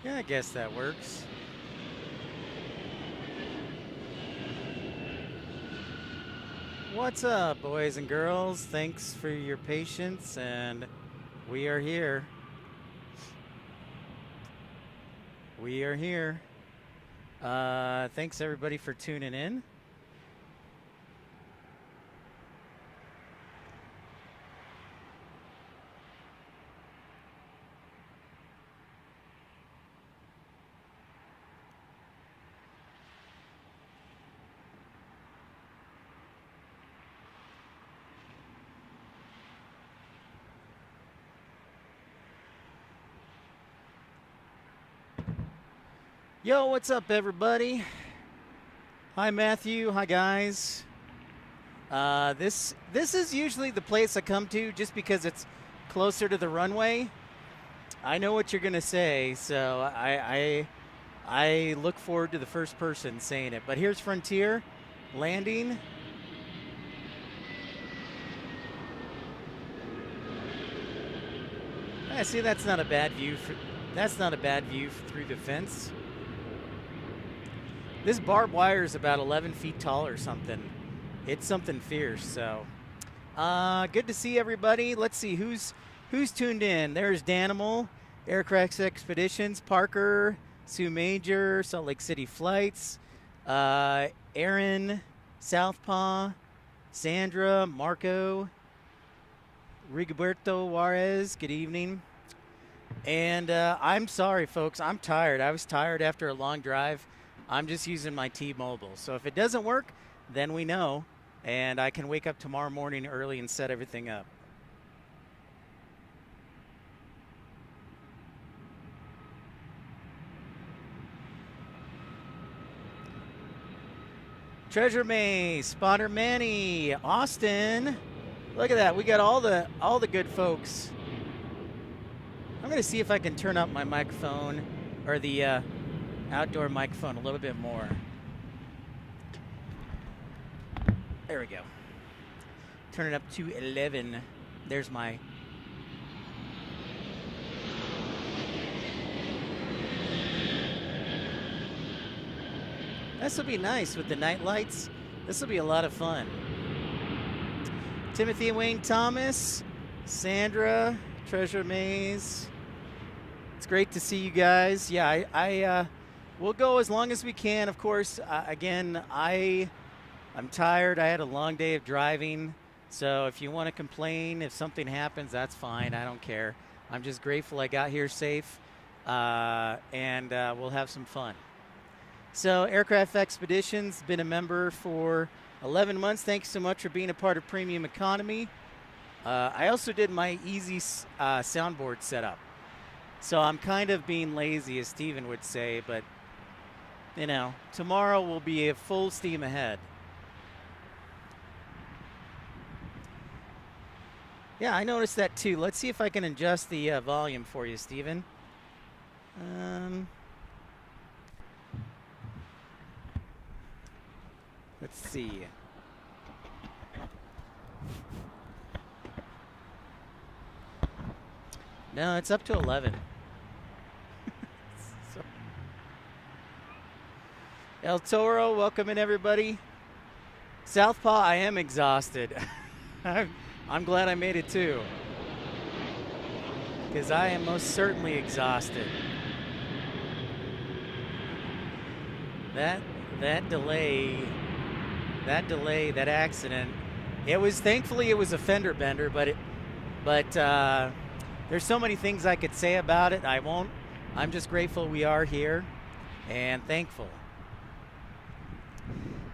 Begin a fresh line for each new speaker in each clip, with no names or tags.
Yeah, I guess that works. What's up, boys and girls? Thanks for your patience, and we are here. We are here. Thanks everybody for tuning in. Yo, what's up, everybody? Hi, Matthew. Hi, guys. This is usually the place I come to just because it's closer to the runway. I know what you're gonna say, so I look forward to the first person saying it. But here's Frontier landing. I see that's not a bad view. That's not a bad view through the fence. This barbed wire is about 11 feet tall or something. It's something fierce. So, good to see everybody. Let's see who's tuned in. There's Danimal, Aircraft Expeditions, Parker, Sue Major, Salt Lake City Flights, Aaron, Southpaw, Sandra, Marco, Rigoberto Juarez. Good evening. And I'm sorry, folks. I'm tired. I was tired after a long drive. I'm just using my T-Mobile. So if it doesn't work, then we know, and I can wake up tomorrow morning early and set everything up. Treasure May, Spotter Manny, Austin. Look at that. We got all the good folks. I'm going to see if I can turn up my microphone or the outdoor microphone a little bit more. There we go. Turn it up to 11. There's my... This will be nice with the night lights. This will be a lot of fun. Timothy and Wayne Thomas, Sandra, Treasure Maze. It's great to see you guys. Yeah, we'll go as long as we can. Of course, again, I'm tired. I had a long day of driving. So if you want to complain, if something happens, that's fine. I don't care. I'm just grateful I got here safe, and we'll have some fun. So Aircraft Expeditions, been a member for 11 months. Thanks so much for being a part of Premium Economy. I also did my easy soundboard setup. So I'm kind of being lazy, as Steven would say, but you know, tomorrow will be a full steam ahead. Yeah, I noticed that too. Let's see if I can adjust the volume for you, Steven. Let's see. No, it's up to 11. So. El Toro, welcome in everybody. Southpaw, I am exhausted. I'm glad I made it too, because I am most certainly exhausted. That delay, that accident. It was, thankfully it was a fender bender, but there's so many things I could say about it. I won't. I'm just grateful we are here and thankful.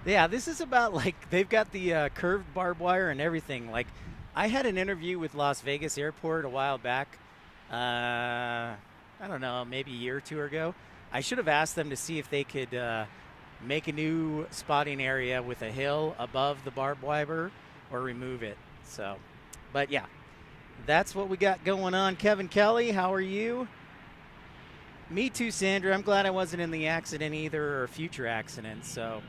Yeah, this is about, like, they've got the curved barbed wire and everything. Like, I had an interview with Las Vegas Airport a while back. I don't know, maybe a year or two ago. I should have asked them to see if they could make a new spotting area with a hill above the barbed wire or remove it. So, but yeah, that's what we got going on. Kevin Kelly, how are you? Me too, Sandra. I'm glad I wasn't in the accident either, or future accidents. So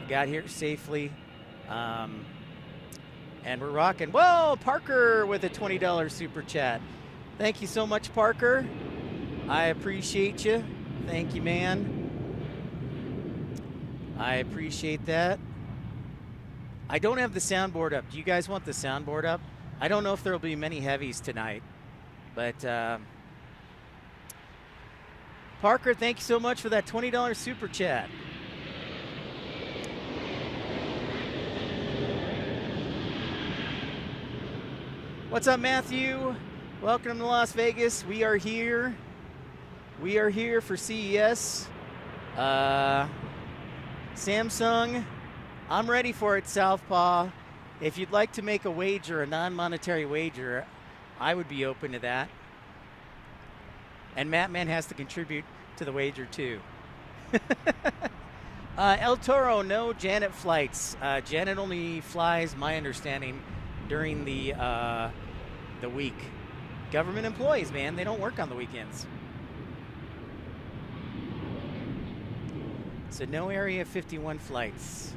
I got here safely. And we're rocking. Whoa, Parker with a $20 super chat. Thank you so much, Parker. I appreciate you. Thank you, man. I appreciate that. I don't have the soundboard up. Do you guys want the soundboard up? I don't know if there will be many heavies tonight, but Parker, thank you so much for that $20 super chat. What's up, Matthew? Welcome to Las Vegas. We are here. We are here for CES. Samsung, I'm ready for it, Southpaw. If you'd like to make a wager, a non-monetary wager, I would be open to that. And Mattman has to contribute to the wager too. El Toro, no Janet flights. Janet only flies, my understanding, during the week. Government employees, man, they don't work on the weekends. So no Area 51 flights.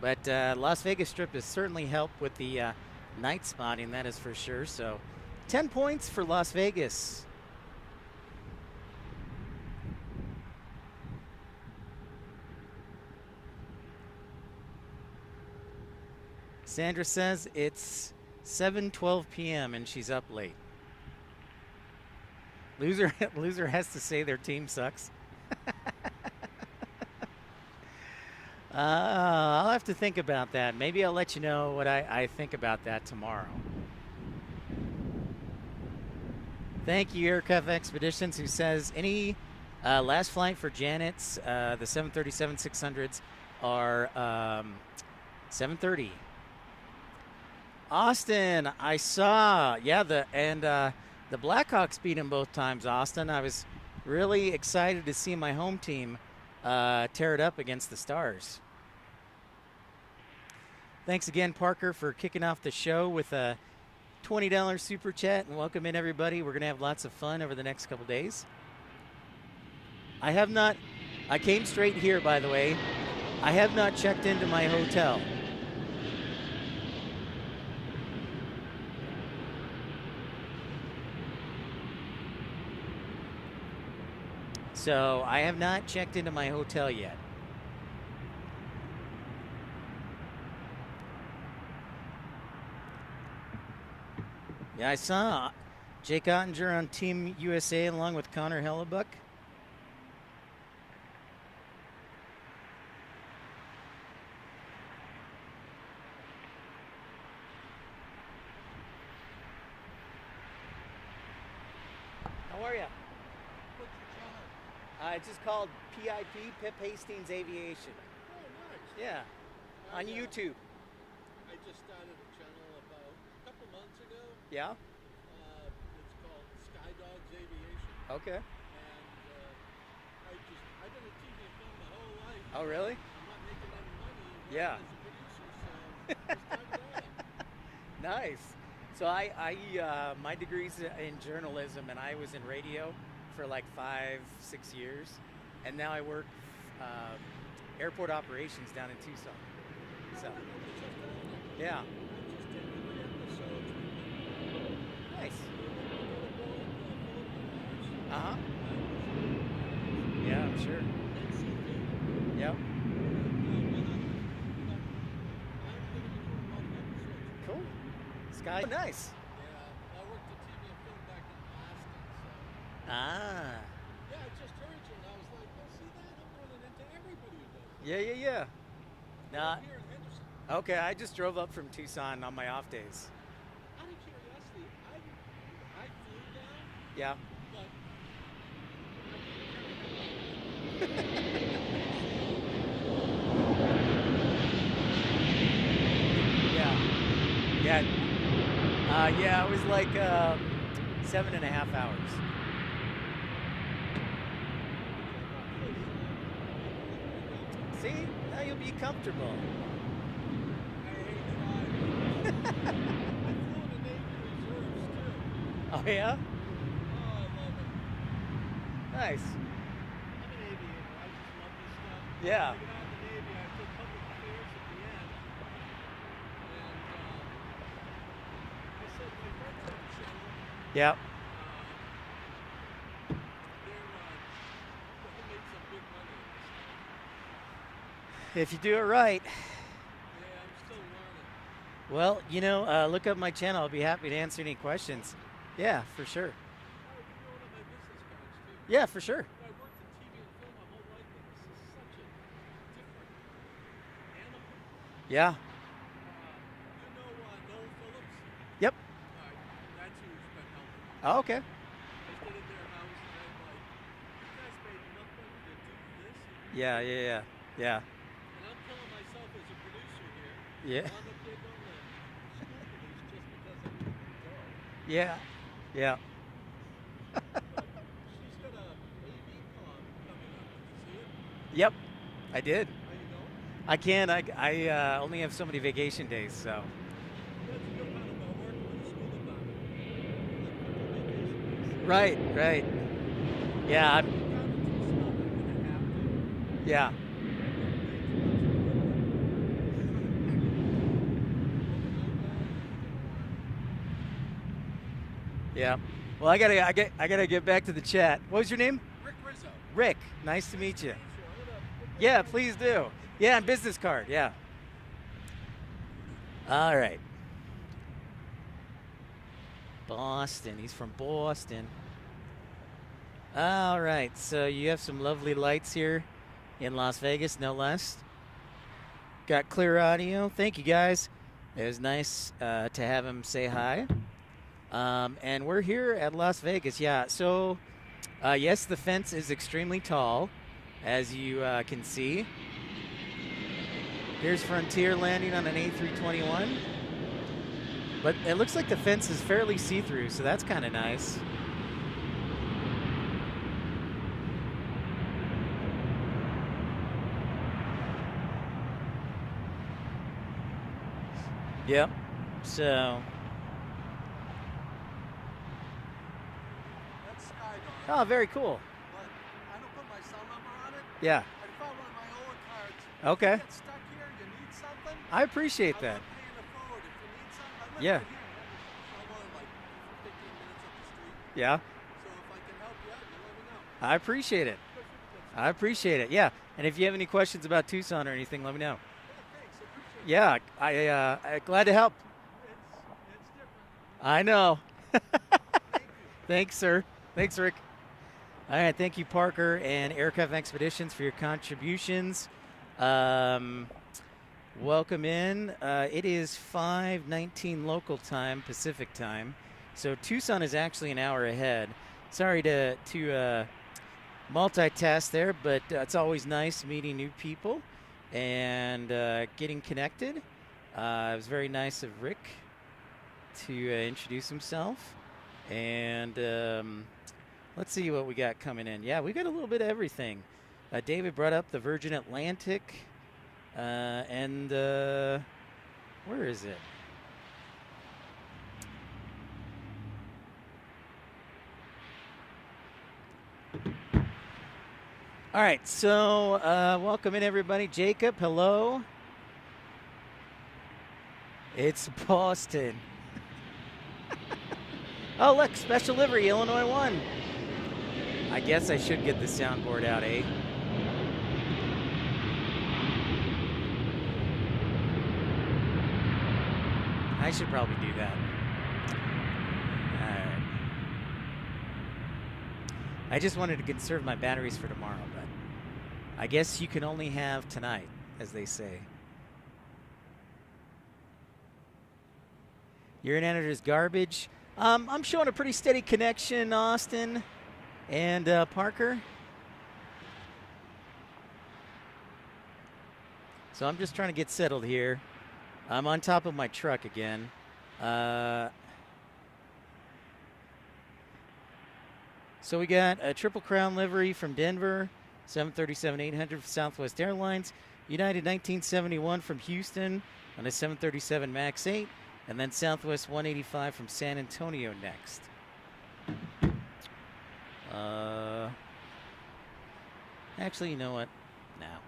But Las Vegas Strip has certainly helped with the night spotting, that is for sure. So 10 points for Las Vegas. Sandra says it's 7:12 p.m. and she's up late. Loser has to say their team sucks. I'll have to think about that. Maybe I'll let you know what I think about that tomorrow. Thank you, Aircraft Expeditions, who says any last flight for Janet's, the 737-600s are 7:30. Austin, I saw, yeah, the Blackhawks beat him both times, Austin. I was really excited to see my home team tear it up against the Stars. Thanks again, Parker, for kicking off the show with a $20 super chat, and welcome in everybody. We're going to have lots of fun over the next couple days. I came straight here, by the way. I have not checked into my hotel. So I have not checked into my hotel yet. Yeah, I saw Jake Ottinger on Team USA along with Connor Hellebuck. How are you? It's just called PIP, Pip Hastings Aviation.
Oh, nice.
Yeah, on YouTube.
I just started a channel about a couple months ago.
Yeah?
It's called Sky Dogs Aviation.
Okay.
And I've been a TV and film my whole life.
Oh, really?
I'm not making any money
Yeah.
as a producer, so it's time to go.
Nice. So my degree's in journalism, and I was in radio for like 5-6 years, and now I work airport operations down in Tucson. So, yeah. Nice. Uh-huh. Yeah, I'm sure. Yep. Cool. Sky, nice.
Yeah, I worked at TV and film back in Boston, so.
Ah.
Yeah, I just heard you, and I was like, well, see that? I'm running into everybody who does it.
Yeah. Nah.
Here in Henderson.
Okay, I just drove up from Tucson on my off days.
Out of curiosity, I flew down,
Yeah.
but
Yeah, it was like 7.5 hours. See, now you'll be comfortable.
I hate driving. I flew in the Navy Reserves too.
Oh yeah?
Oh, I love it.
Nice.
I'm an aviator. I just love this stuff.
Yeah.
When I got out of the Navy, I took public affairs at the end. And I said, my friends on the channel,
Yep. If you do it right.
Yeah, I'm still learning.
Well, you know, look up my channel. I'll be happy to answer any questions. Yeah, for sure.
Oh, you can go one of my business cards too.
Yeah, for sure.
I worked in TV and film my whole life, but this is such a different animal.
Yeah.
You know Noel Phillips?
Yep.
All right, that's who's been helping me.
Oh, okay.
I stayed at their house and I'm like, you guys made enough money to do this? And you
Yeah,
did
yeah, yeah. Yeah.
And I'm killing myself as a producer here.
Yeah.
I'm a kid on the school produce just because I need to go.
Yeah. Yeah.
But she's got a AV con coming up. Did you see it?
Yep. I did.
How you going?
I can. I only have so many vacation days, so.
That's the good part about working with the school department. You let people vacation days.
Right. Yeah.
If you're driving too slow, they're gonna have to.
Yeah. Yeah. Well, I gotta get back to the chat. What was your name?
Rick Rizzo.
Rick. Nice to meet you.
I'm gonna put
Yeah,
that
please do. Yeah, and business card. Yeah. All right. Boston. He's from Boston. All right. So you have some lovely lights here in Las Vegas, no less. Got clear audio. Thank you, guys. It was nice to have him say hi. And we're here at Las Vegas. Yeah. So, yes, the fence is extremely tall, as you can see. Here's Frontier landing on an A321. But it looks like the fence is fairly see-through, so that's kind of nice. Yep. So.
That's Skydog.
Oh, very cool.
But I don't put my cell number on it.
Yeah.
I found one of my old cards.
Okay.
You get stuck here, you need something.
I appreciate
I'm
that.
not paying it forward. If you need something, I live
Yeah.
right here. I'm only like 15 minutes up the street.
Yeah.
So if I can help you out, you let me know.
I appreciate it. I appreciate it. Yeah. And if you have any questions about Tucson or anything, let me know.
Yeah, thanks. I appreciate it.
Yeah. I'm glad to help.
It's different.
I know.
Thank you.
Thanks, sir. Thanks, Rick. All right. Thank you, Parker and Aircraft Expeditions, for your contributions. Welcome in. It is 5:19 local time, Pacific time. So Tucson is actually an hour ahead. Sorry to multitask there, but it's always nice meeting new people and getting connected. It was very nice of Rick to introduce himself. And let's see what we got coming in. Yeah, we got a little bit of everything. David brought up the Virgin Atlantic. And where is it? All right, so welcome in, everybody. Jacob, hello. It's Boston. Oh, look, special livery, Illinois 1. I guess I should get the soundboard out, eh? I should probably do that. All right. I just wanted to conserve my batteries for tomorrow, but I guess you can only have tonight, as they say. Your internet is garbage. I'm showing a pretty steady connection, Austin and Parker. So I'm just trying to get settled here. I'm on top of my truck again. So we got a Triple Crown livery from Denver, 737-800 Southwest Airlines, United 1971 from Houston on a 737 MAX 8, and then Southwest 185 from San Antonio next. Actually, you know what? Now.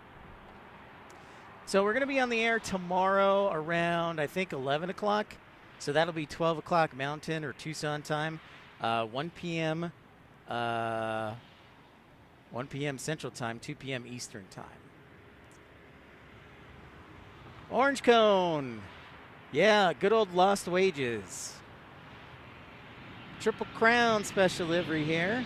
So we're going to be on the air tomorrow around, I think, 11 o'clock. So that'll be 12 o'clock Mountain or Tucson time, 1 p.m. 1 p.m. Central Time, 2 p.m. Eastern Time. Orange cone. Yeah, good old Lost Wages. Triple Crown special livery here.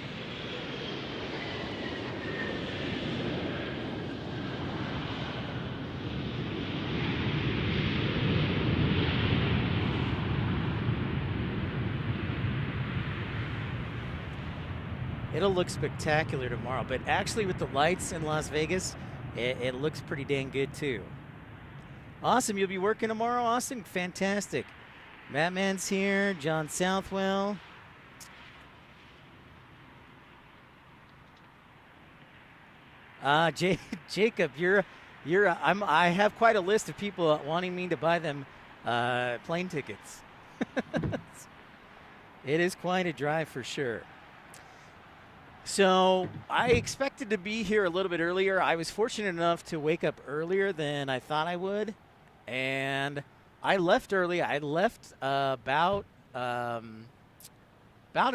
It'll look spectacular tomorrow, but actually with the lights in Las Vegas, it looks pretty dang good too. Awesome, you'll be working tomorrow, Austin? Fantastic. Mattman's here, John Southwell. Jacob, I have quite a list of people wanting me to buy them plane tickets. It is quite a drive for sure. So I expected to be here a little bit earlier. I was fortunate enough to wake up earlier than I thought I would, and I left early. I left about an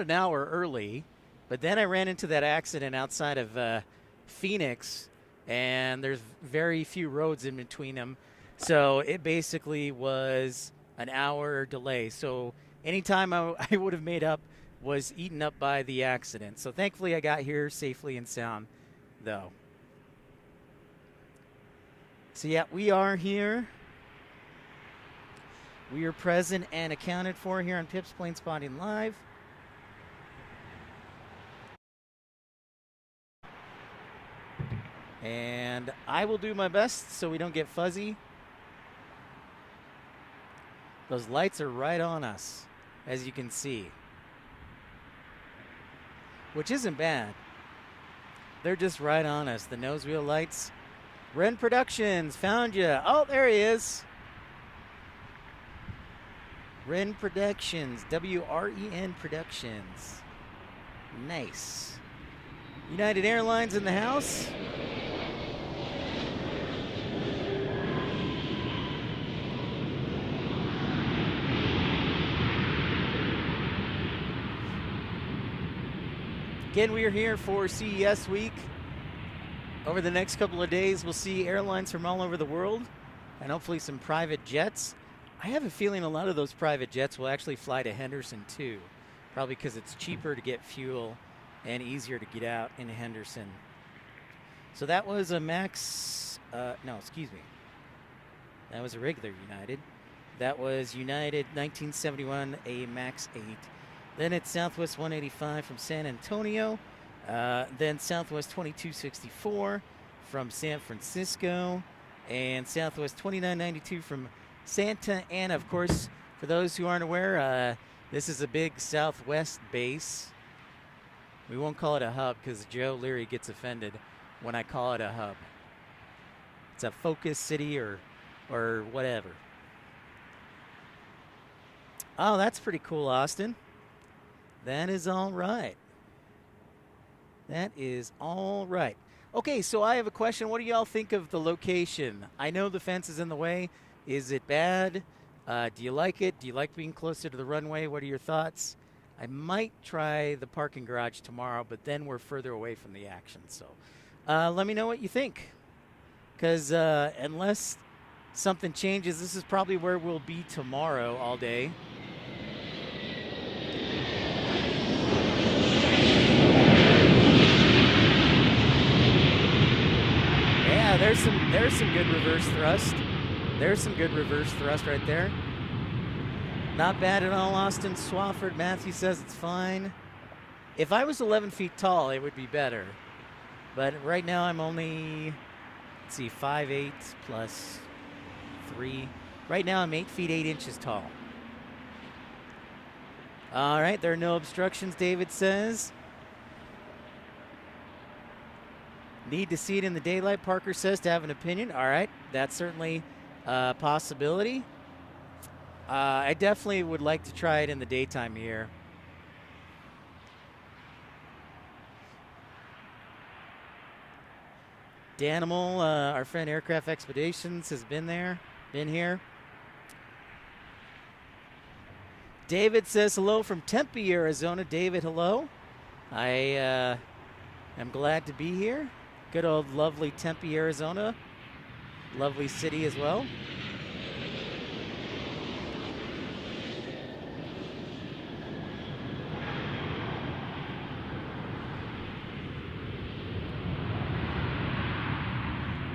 hour early, but then I ran into that accident outside of Phoenix, and there's very few roads in between them, so it basically was an hour delay. So any time I would have made up was eaten up by the accident. So thankfully I got here safely and sound, though. So yeah, we are here. We are present and accounted for here on Pip's Plane Spotting Live. And I will do my best so we don't get fuzzy. Those lights are right on us, as you can see. Which isn't bad. They're just right on us. The nose wheel lights. Ren Productions, found you. Oh, there he is. Ren Productions, W-R-E-N Productions. Nice. United Airlines in the house. Again, we are here for CES week. Over the next couple of days, we'll see airlines from all over the world and hopefully some private jets. I have a feeling a lot of those private jets will actually fly to Henderson too, probably because it's cheaper to get fuel and easier to get out in Henderson. So that was a Max, no, excuse me. That was a regular United. That was United 1971, a Max 8. Then it's Southwest 185 from San Antonio. Then Southwest 2264 from San Francisco. And Southwest 2992 from Santa Ana. Of course, for those who aren't aware, this is a big Southwest base. We won't call it a hub because Joe Leary gets offended when I call it a hub. It's a focus city or whatever. Oh, that's pretty cool, Austin. That is all right. That is all right. Okay, so I have a question. What do y'all think of the location? I know the fence is in the way. Is it bad? Do you like it? Do you like being closer to the runway? What are your thoughts? I might try the parking garage tomorrow, but then we're further away from the action. So let me know what you think. Because unless something changes, this is probably where we'll be tomorrow all day. Yeah, there's some good reverse thrust. There's some good reverse thrust right there. Not bad at all, Austin. Swafford Matthew says it's fine. If I was 11 feet tall, it would be better. But right now I'm only, let's see, 5'8" plus 3. Right now I'm 8 feet 8 inches tall. All right, there are no obstructions, David says. Need to see it in the daylight, Parker says, to have an opinion. All right, that's certainly a possibility. I definitely would like to try it in the daytime here. Danimal, our friend Aircraft Expeditions, has been here. David says hello from Tempe, Arizona. David, hello. I am glad to be here. Good old lovely Tempe, Arizona. Lovely city as well.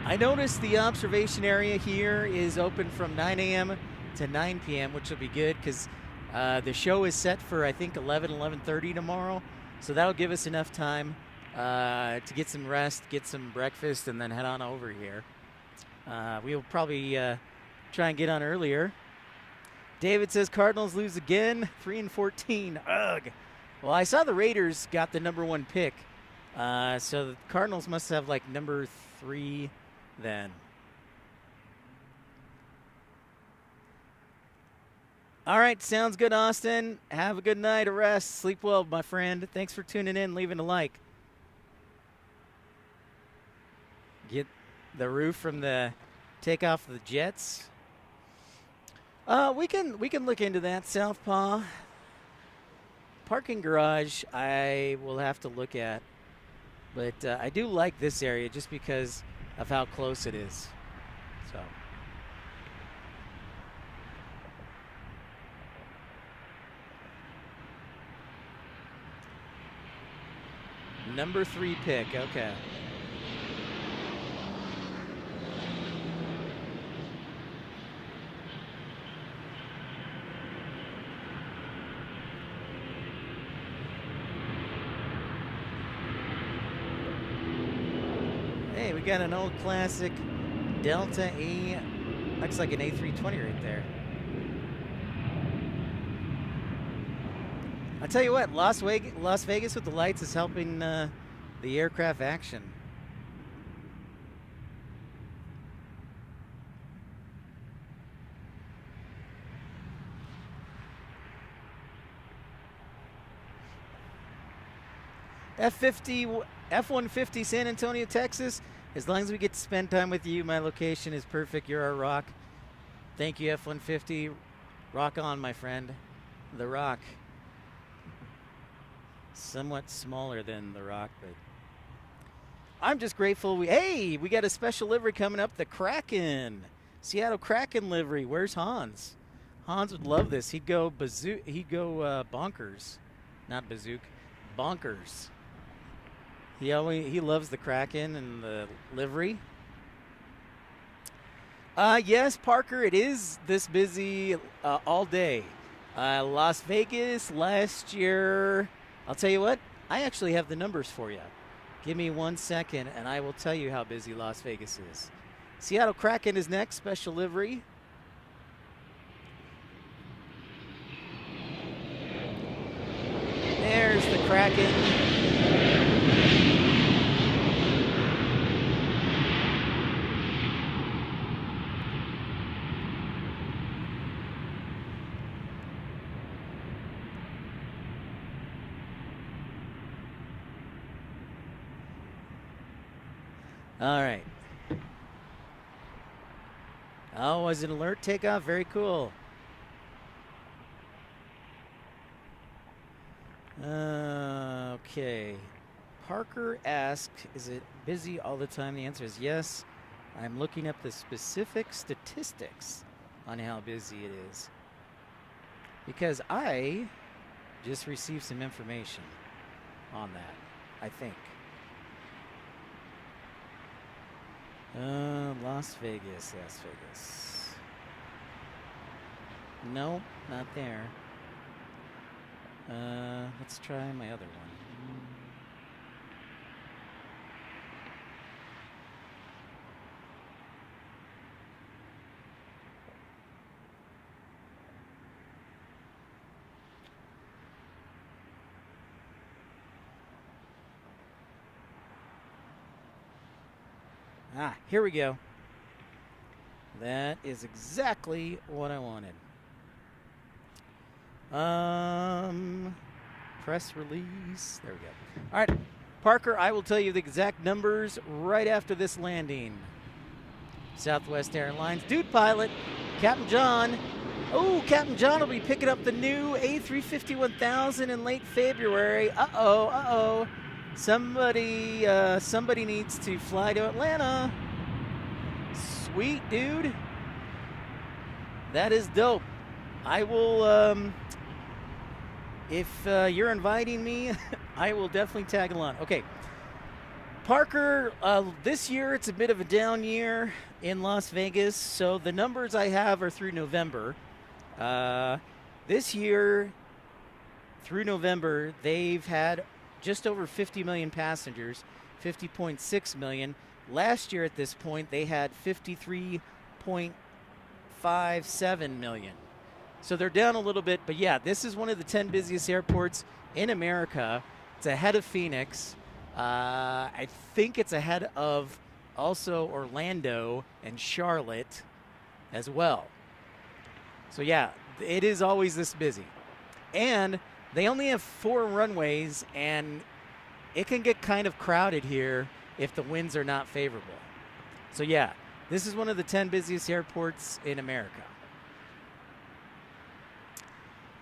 I noticed the observation area here is open from 9 a.m. to 9 p.m., which will be good because the show is set for, I think, 11:30 tomorrow. So that'll give us enough time to get some rest, get some breakfast, and then head on over here. We'll probably try and get on earlier. David says Cardinals lose again, 3-14. Ugh. Well, I saw the Raiders got the #1 pick. So the Cardinals must have like number 3 then. All right, sounds good, Austin. Have a good night of rest. Sleep well, my friend. Thanks for tuning in, leaving a like. Get the roof from the takeoff of the jets. We can look into that, Southpaw. Parking garage, I will have to look at. But I do like this area just because of how close it is. So. Number 3 pick, okay. Hey, we got an old classic Delta A, looks like an A320 right there. I'll tell you what, Las Vegas with the lights is helping the aircraft action. F-150 San Antonio, Texas. As long as we get to spend time with you, my location is perfect. You're our rock. Thank you, F-150. Rock on, my friend. The Rock. Somewhat smaller than the Rock, but I'm just grateful. We got a special livery coming up, the Kraken. Seattle Kraken livery. Where's Hans? Hans would love this. He'd go bonkers. Not bazook. Bonkers. He loves the Kraken and the livery. Yes, Parker, it is this busy all day. Las Vegas last year, I'll tell you what, I actually have the numbers for you. Give me 1 second and I will tell you how busy Las Vegas is. Seattle Kraken is next, special livery. There's the Kraken. All right. Oh, was it alert takeoff? Very cool. Okay. Parker asked, is it busy all the time? The answer is yes. I'm looking up the specific statistics on how busy it is. Because I just received some information on that, I think. Las Vegas. No, not there. Let's try my other one. Ah, here we go. That is exactly what I wanted. Press release. There we go. All right, Parker, I will tell you the exact numbers right after this landing. Southwest Airlines. Dude pilot, Captain John. Oh, Captain John will be picking up the new A350-1000 in late February. Uh-oh. Somebody needs to fly to Atlanta. Sweet, dude. That is dope. I will, if you're inviting me, I will definitely tag along. Okay. Parker, this year it's a bit of a down year in Las Vegas, so the numbers I have are through November. This year, through November, they've had just over 50 million passengers, 50.6 million. Last year at this point, they had 53.57 million. So they're down a little bit, but yeah, this is one of the 10 busiest airports in America. It's ahead of Phoenix. I think it's ahead of also Orlando and Charlotte as well. So yeah, it is always this busy. And they only have 4 runways, and it can get kind of crowded here if the winds are not favorable. So yeah, this is one of the 10 busiest airports in America.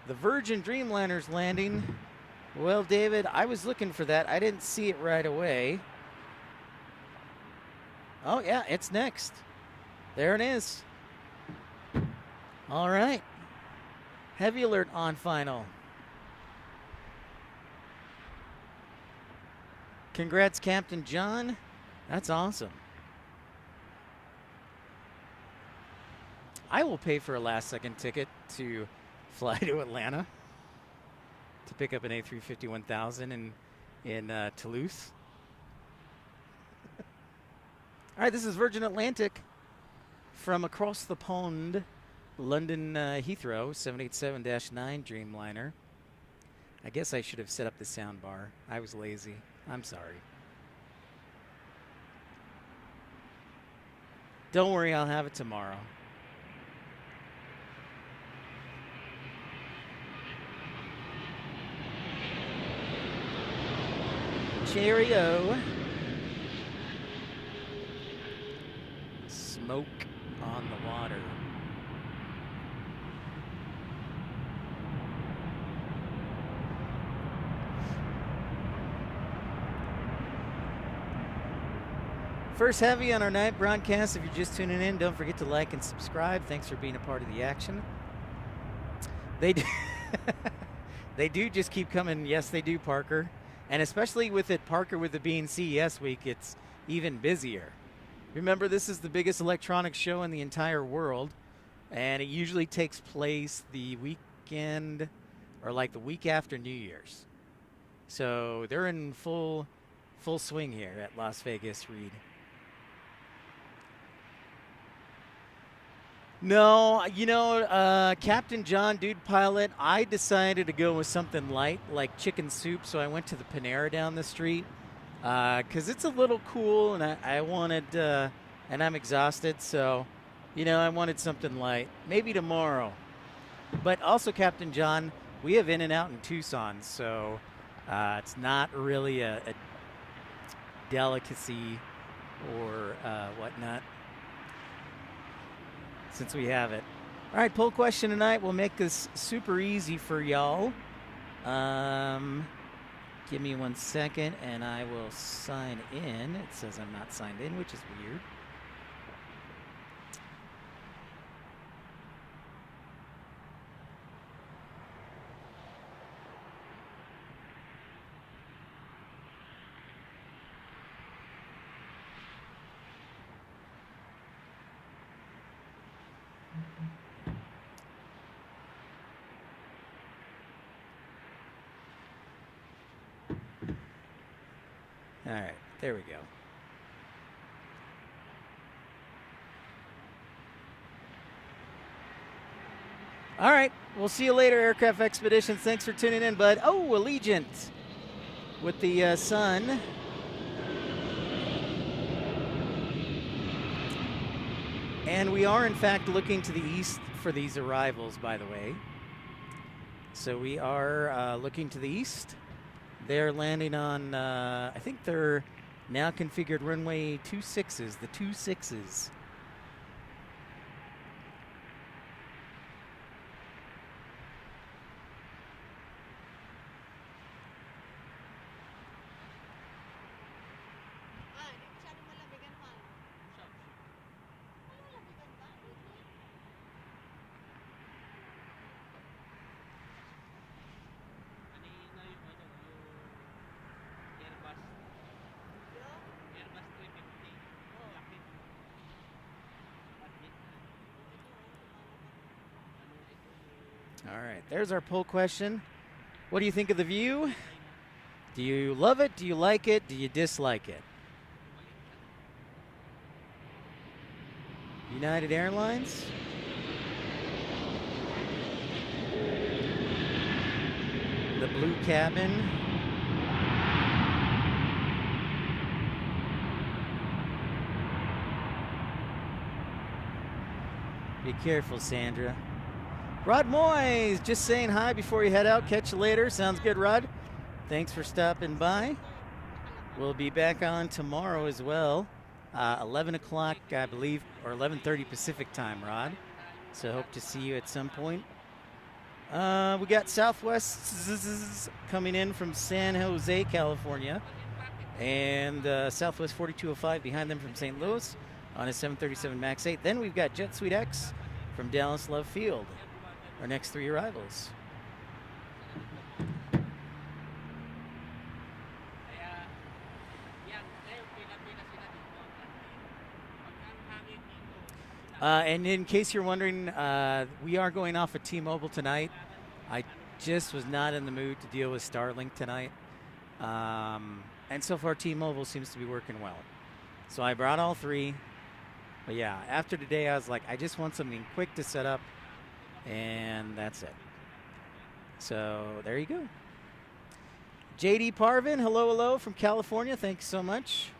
The Virgin Dreamliner's landing. Well, David, I was looking for that. I didn't see it right away. Oh, yeah, it's next. There it is. All right. Heavy alert on final. Congrats, Captain John. That's awesome. I will pay for a last-second ticket to fly to Atlanta to pick up an A350-1000 in Toulouse. All right, this is Virgin Atlantic from across the pond, London Heathrow, 787-9 Dreamliner. I guess I should have set up the sound bar. I was lazy. I'm sorry. Don't worry, I'll have it tomorrow. Cheerio. Smoke on the water. First heavy on our night broadcast. If you're just tuning in, don't forget to like and subscribe. Thanks for being a part of the action. They do, they do just keep coming. Yes, they do, Parker. And especially with it, Parker, with it being CES week, it's even busier. Remember, this is the biggest electronics show in the entire world, and it usually takes place the weekend or like the week after New Year's. So they're in full swing here at Las Vegas, Reid. No, you know, Captain John, Dude Pilot, I decided to go with something light like chicken soup, so I went to the Panera down the street because it's a little cool, and I wanted, and I'm exhausted, so, you know, I wanted something light. Maybe tomorrow. But also, Captain John, we have In-N-Out in Tucson, so it's not really a delicacy or whatnot. Since we have it. All right, poll question tonight. We'll make this super easy for y'all. Give me 1 second and I will sign in. It says I'm not signed in, which is weird. All right, there we go. All right, we'll see you later, Aircraft Expeditions. Thanks for tuning in, bud. Oh, Allegiant with the sun. And we are, in fact, looking to the east for these arrivals, by the way. So we are looking to the east. They're landing on, I think they're now configured runway 26s, the 26s. All right, there's our poll question. What do you think of the view? Do you love it? Do you like it? Do you dislike it? United Airlines. The blue cabin. Be careful, Sandra. Rod Moyes, just saying hi before you head out. Catch you later. Sounds good, Rod. Thanks for stopping by. We'll be back on tomorrow as well. 11 o'clock, I believe, or 11:30 Pacific time, Rod. So hope to see you at some point. We got Southwest coming in from San Jose, California. And Southwest 4205 behind them from St. Louis on a 737 MAX 8. Then we've got Jet Suite X from Dallas Love Field. Our next 3 arrivals. And in case you're wondering, we are going off of T-Mobile tonight. I just was not in the mood to deal with Starlink tonight. And so far, T-Mobile seems to be working well. So I brought all 3. But yeah, after today, I was like, I just want something quick to set up. And that's it. So there you go. JD Parvin, hello from California. Thanks so much.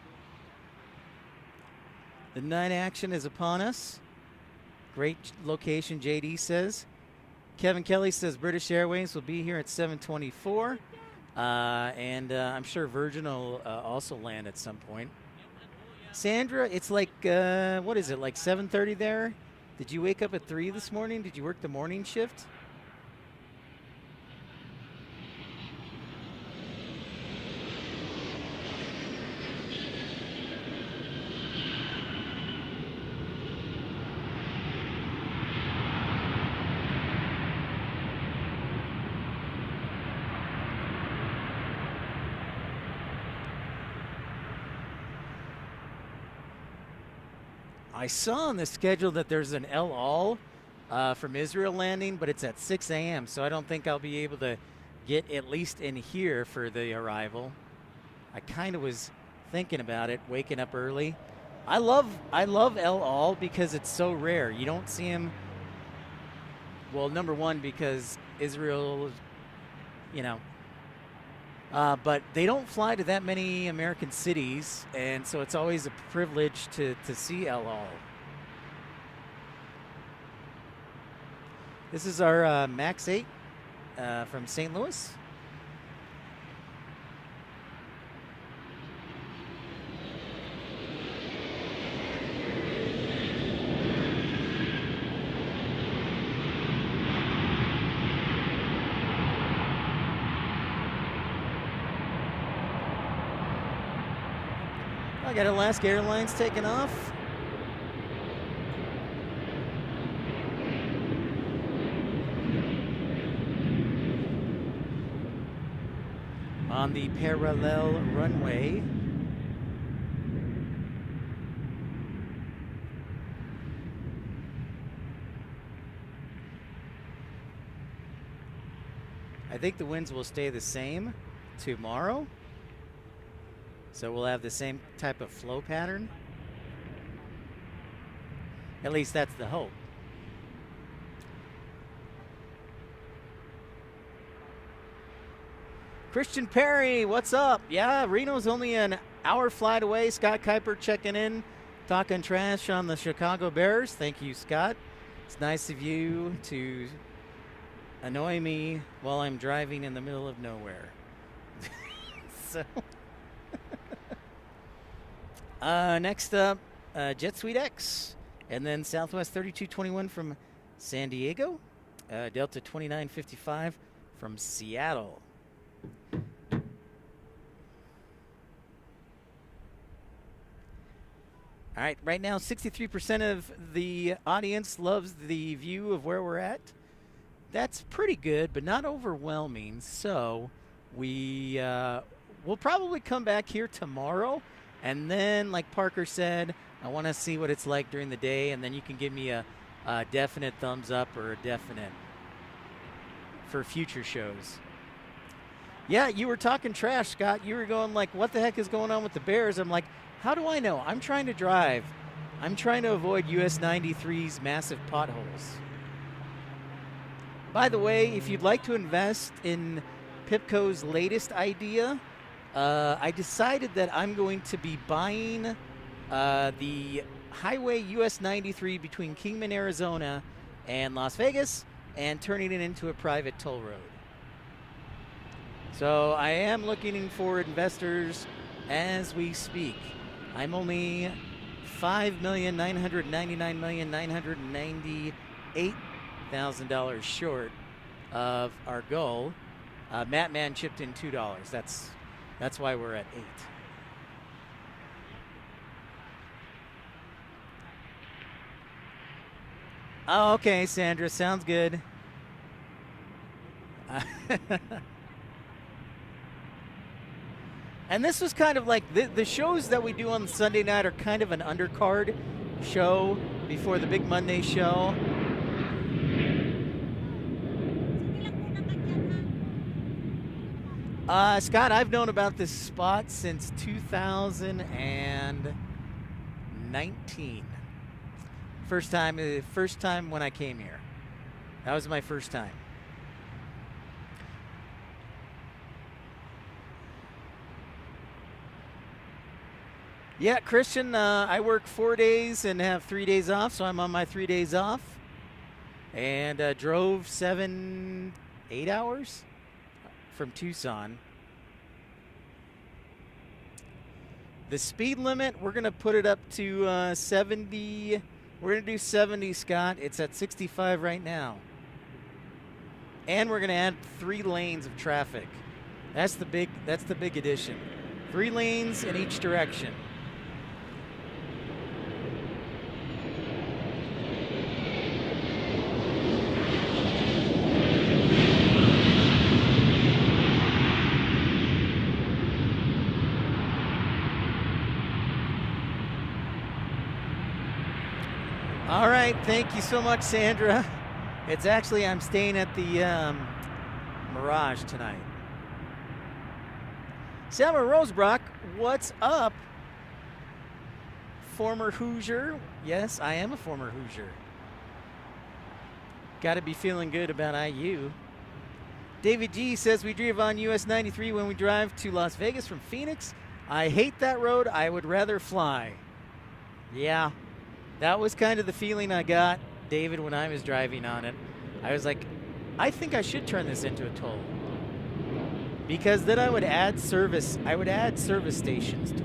The night action is upon us. Great location, JD says. Kevin Kelly says British Airways will be here at 7:24. And I'm sure Virgin will also land at some point. Sandra, it's like, what is it, like 7:30 there? Did you wake up at 3 this morning? Did you work the morning shift? I saw on the schedule that there's an El Al from Israel landing, but it's at 6 a.m., so I don't think I'll be able to get at least in here for the arrival. I kind of was thinking about it, waking up early. I love El Al because it's so rare. You don't see him, well, number one, because Israel, you know, but they don't fly to that many American cities, and so it's always a privilege to see El Al. This is our MAX 8 from St. Louis. I got Alaska Airlines taking off. On the parallel runway. I think the winds will stay the same tomorrow. So we'll have the same type of flow pattern. At least that's the hope. Christian Perry, what's up? Yeah, Reno's only an hour flight away. Scott Kuiper checking in, talking trash on the Chicago Bears. Thank you, Scott. It's nice of you to annoy me while I'm driving in the middle of nowhere. So... next up, Jet Suite X, and then Southwest 3221 from San Diego, Delta 2955 from Seattle. All right, right now 63% of the audience loves the view of where we're at. That's pretty good, but not overwhelming. So we'll probably come back here tomorrow. And then, like Parker said, I want to see what it's like during the day, and then you can give me a definite thumbs up or a definite for future shows. Yeah, you were talking trash, Scott. You were going like, what the heck is going on with the Bears? I'm like, how do I know? I'm trying to drive. I'm trying to avoid US 93's massive potholes. By the way, if you'd like to invest in Pipco's latest idea, I decided that I'm going to be buying the Highway US 93 between Kingman, Arizona and Las Vegas and turning it into a private toll road. So I am looking for investors as we speak. I'm only $5,999,998,000 short of our goal. Mattman chipped in $2. That's why we're at 8. Oh, okay, Sandra, sounds good. And this was kind of like the shows that we do on Sunday night are kind of an undercard show before the big Monday show. Scott, I've known about this spot since 2019. First time when I came here. That was my first time. Yeah, Christian, I work 4 days and have 3 days off, so I'm on my 3 days off. And drove 7-8 hours from Tucson. The speed limit, we're going to put it up to 70. We're going to do 70, Scott. It's at 65 right now. And we're going to add 3 lanes of traffic. That's the big addition. 3 lanes in each direction. All right, thank you so much, Sandra. It's actually, I'm staying at the Mirage tonight. Selma Rosebrock, what's up? Former Hoosier. Yes, I am a former Hoosier. Got to be feeling good about IU. David G says we drive on US 93 when we drive to Las Vegas from Phoenix. I hate that road. I would rather fly. Yeah. That was kind of the feeling I got, David, when I was driving on it. I was like, I think I should turn this into a toll. Because then I would add service stations to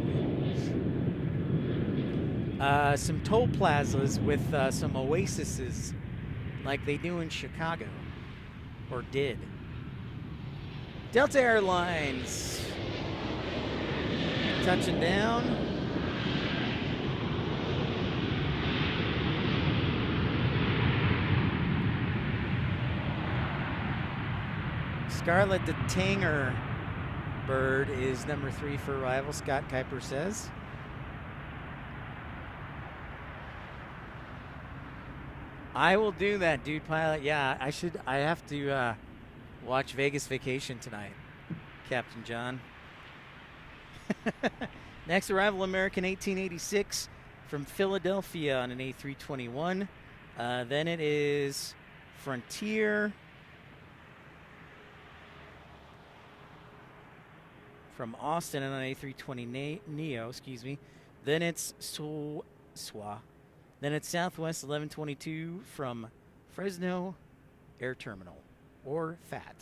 it. Some toll plazas with some oases like they do in Chicago, or did. Delta Airlines, touching down. Scarlett the Tanger Bird is number 3 for arrival, Scott Kuiper says. I will do that, dude pilot. Yeah, I have to watch Vegas Vacation tonight, Captain John. Next arrival, American 1886 from Philadelphia on an A321. Then it is Frontier from Austin on an A320 Neo, excuse me. Then it's SWA. Then it's Southwest 1122 from Fresno Air Terminal, or FAT.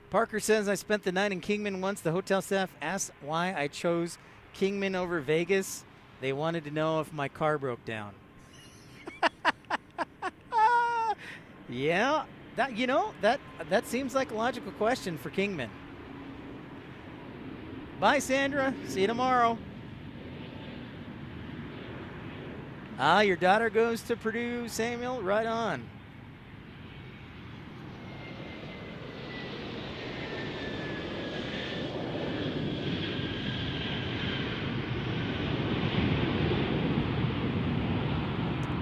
Parker says, I spent the night in Kingman once. The hotel staff asked why I chose Kingman over Vegas. They wanted to know if my car broke down. Yeah, that seems like a logical question for Kingman. Bye, Sandra. See you tomorrow. Your daughter goes to Purdue, Samuel. Right on.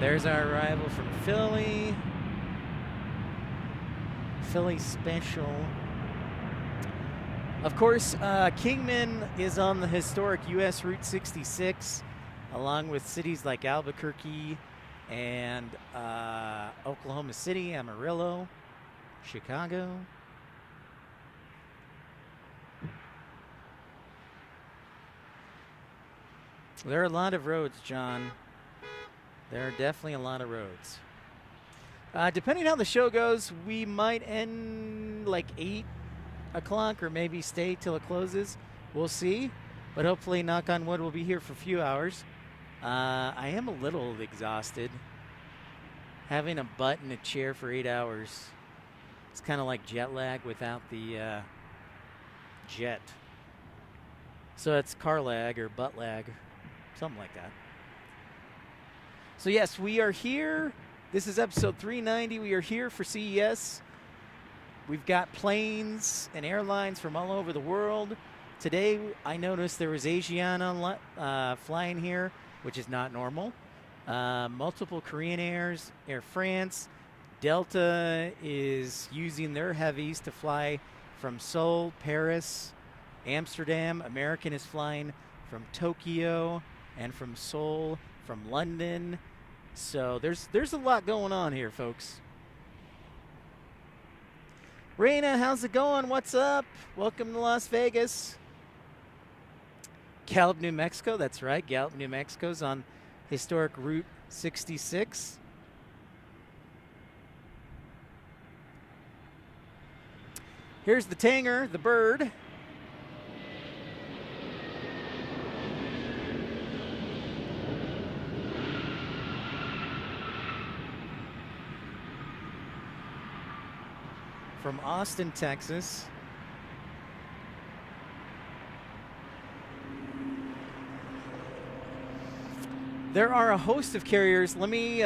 There's our arrival from Philly. Philly special. Of course, Kingman is on the historic U.S. Route 66, along with cities like Albuquerque and Oklahoma City, Amarillo, Chicago. There are a lot of roads, John. There are definitely a lot of roads. Depending on how the show goes, we might end like 8 o'clock or maybe stay till it closes. We'll see. But hopefully, knock on wood, we'll be here for a few hours. I am a little exhausted. Having a butt in a chair for 8 hours. It's kind of like jet lag without the jet. So it's car lag or butt lag. Something like that. So yes, we are here. This is episode 390. We are here for CES. We've got planes and airlines from all over the world. Today, I noticed there was Asiana flying here, which is not normal. Multiple Korean Airs, Air France. Delta is using their heavies to fly from Seoul, Paris, Amsterdam. American is flying from Tokyo and from Seoul, from London. So there's a lot going on here, folks. Raina, how's it going? What's up? Welcome to Las Vegas. Gallup, New Mexico. That's right. Gallup, New Mexico's on historic Route 66. Here's the Tanger, the bird. From Austin, Texas. There are a host of carriers. Let me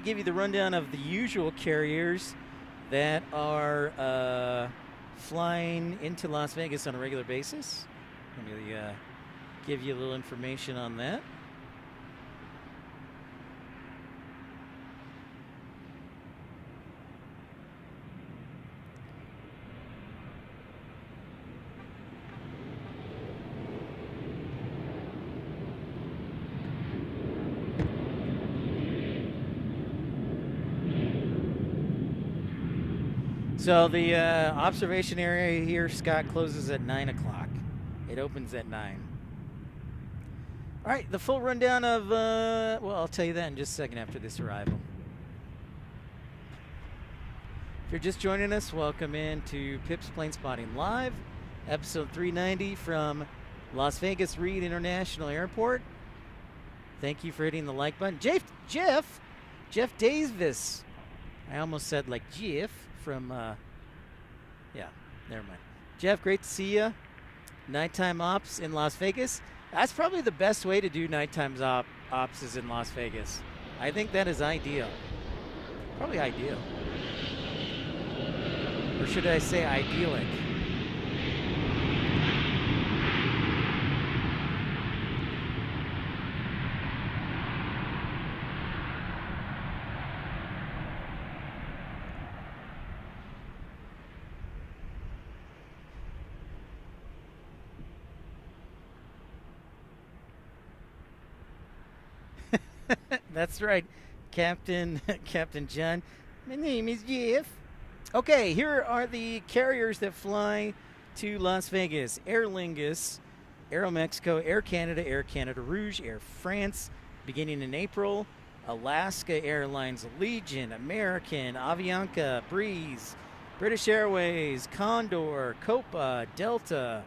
give you the rundown of the usual carriers that are flying into Las Vegas on a regular basis. Let me give you a little information on that. So the observation area here, Scott, closes at 9 o'clock. It opens at 9. All right, the full rundown of, well, I'll tell you that in just a second after this arrival. If you're just joining us, welcome in to Pip's Plane Spotting Live, episode 390 from Las Vegas Reid International Airport. Thank you for hitting the like button. Jeff Davis. I almost said like Jeff. From, yeah, never mind. Jeff, great to see you. Nighttime ops in Las Vegas. That's probably the best way to do nighttime ops is in Las Vegas. I think that is ideal. Probably ideal. Or should I say idyllic? That's right, Captain John. My name is Jeff. Okay, here are the carriers that fly to Las Vegas. Aer Lingus, Aeromexico, Air Canada Rouge, Air France, beginning in April. Alaska Airlines, Allegiant, American, Avianca, Breeze, British Airways, Condor, Copa, Delta,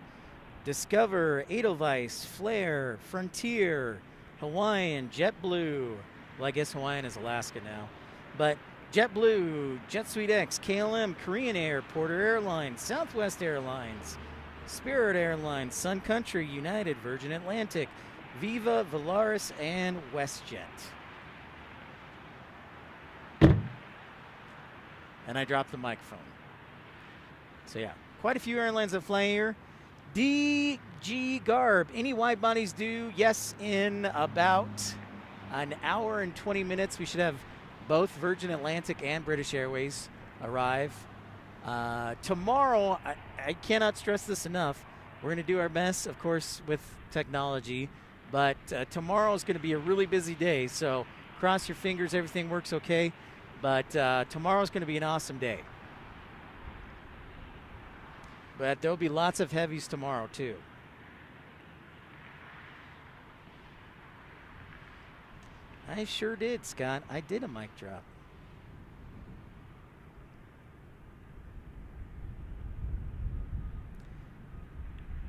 Discover, Edelweiss, Flair, Frontier, Hawaiian, JetBlue. Well, I guess Hawaiian is Alaska now. But JetBlue, JetSuite X, KLM, Korean Air, Porter Airlines, Southwest Airlines, Spirit Airlines, Sun Country, United, Virgin Atlantic, Viva, Volaris, and WestJet. And I dropped the microphone. So yeah, quite a few airlines that fly here. DG Garb, any wide bodies due? Yes, in about an hour and 20 minutes. We should have both Virgin Atlantic and British Airways arrive. Tomorrow, I cannot stress this enough, we're going to do our best, of course, with technology, but tomorrow is going to be a really busy day, so cross your fingers everything works okay, but tomorrow is going to be an awesome day. But there'll be lots of heavies tomorrow, too. I sure did, Scott. I did a mic drop.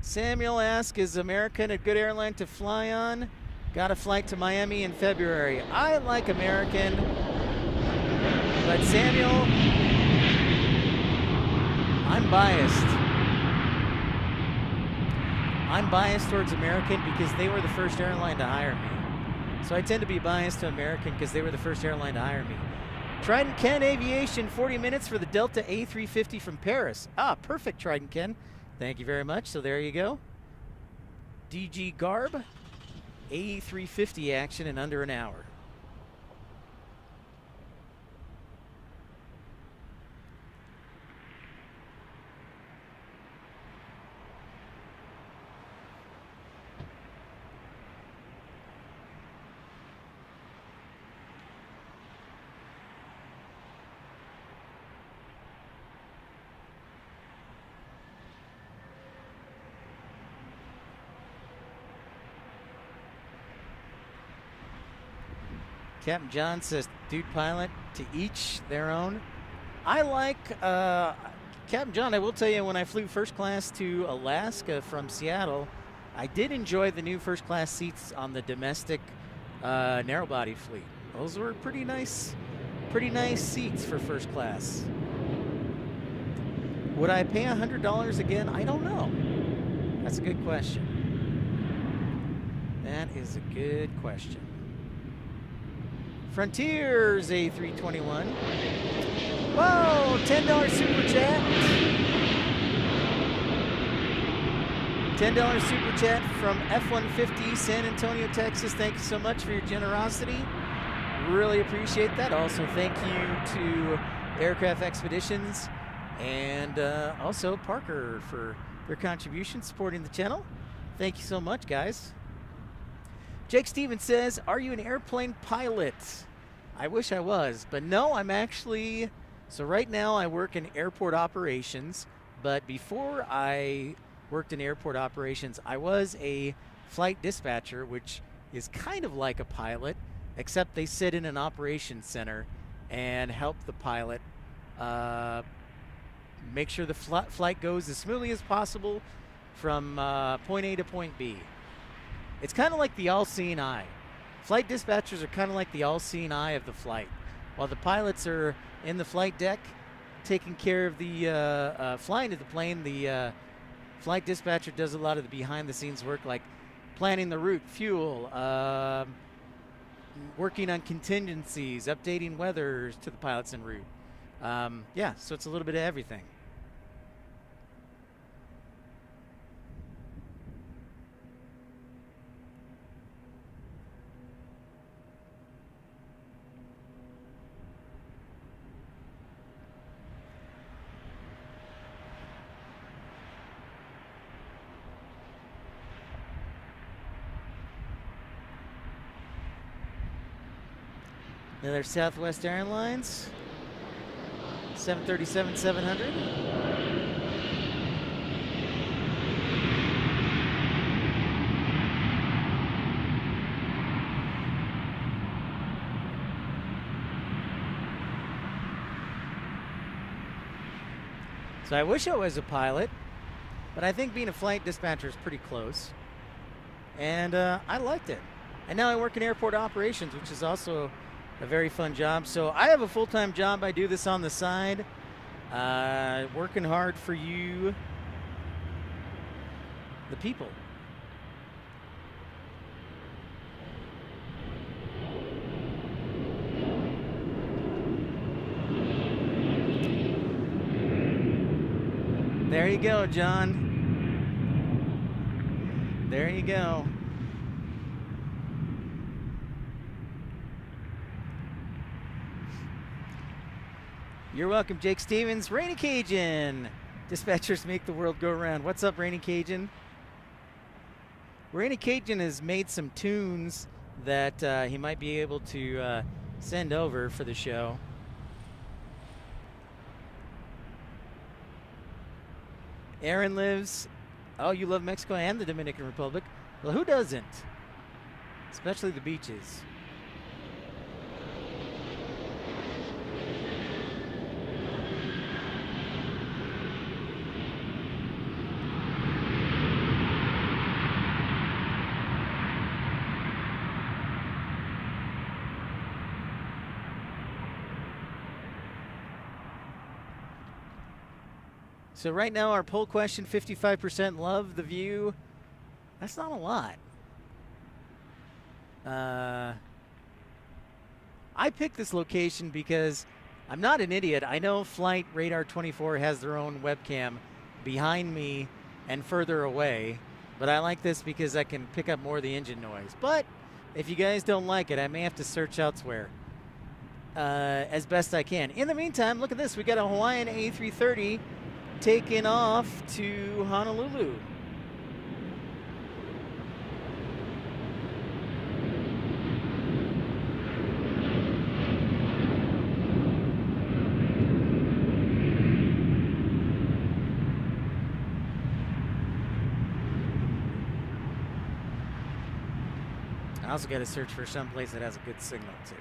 Samuel asks, is American a good airline to fly on? Got a flight to Miami in February. I like American, but Samuel, I'm biased. I'm biased towards American because they were the first airline to hire me. So I tend to be biased to American because they were the first airline to hire me. Trident Ken Aviation, 40 minutes for the Delta A350 from Paris. Ah, perfect, Trident Ken. Thank you very much. So there you go. DG Garb, A350 action in under an hour. Captain John says, dude pilot, to each their own. I like, Captain John, I will tell you, when I flew first class to Alaska from Seattle, I did enjoy the new first class seats on the domestic narrow body fleet. Those were pretty nice seats for first class. Would I pay $100 again? I don't know. That's a good question. That is a good question. Frontiers A321. Whoa, $10 super chat. $10 super chat from F-150 San Antonio, Texas. Thank you so much for your generosity. Really appreciate that. Also, thank you to Aircraft Expeditions and also Parker for their contribution supporting the channel. Thank you so much, guys. Jake Stevens says, are you an airplane pilot? I wish I was, but no, I'm actually, so right now I work in airport operations, but before I worked in airport operations, I was a flight dispatcher, which is kind of like a pilot, except they sit in an operations center and help the pilot make sure the flight goes as smoothly as possible from point A to point B. It's kind of like the all-seeing eye. Flight dispatchers are kind of like the all-seeing eye of the flight. While the pilots are in the flight deck taking care of the flying of the plane, the flight dispatcher does a lot of the behind-the-scenes work, like planning the route, fuel, working on contingencies, updating weather to the pilots en route. Yeah, so it's a little bit of everything. Another Southwest Airlines, 737-700. So I wish I was a pilot, but I think being a flight dispatcher is pretty close. And I liked it. And now I work in airport operations, which is also a very fun job. So I have a full-time job. I do this on the side, working hard for you, the people. There you go, John. There you go. You're welcome, Jake Stevens. Rainy Cajun. Dispatchers make the world go round. What's up, Rainy Cajun? Rainy Cajun has made some tunes that he might be able to send over for the show. Aaron lives. Oh, you love Mexico and the Dominican Republic. Well, who doesn't? Especially the beaches. So right now our poll question, 55% love the view. That's not a lot. I picked this location because I'm not an idiot. I know Flight Radar 24 has their own webcam behind me and further away, but I like this because I can pick up more of the engine noise. But if you guys don't like it, I may have to search elsewhere as best I can. In the meantime, look at this. We got a Hawaiian A330 taking off to Honolulu. I also got to search for some place that has a good signal too.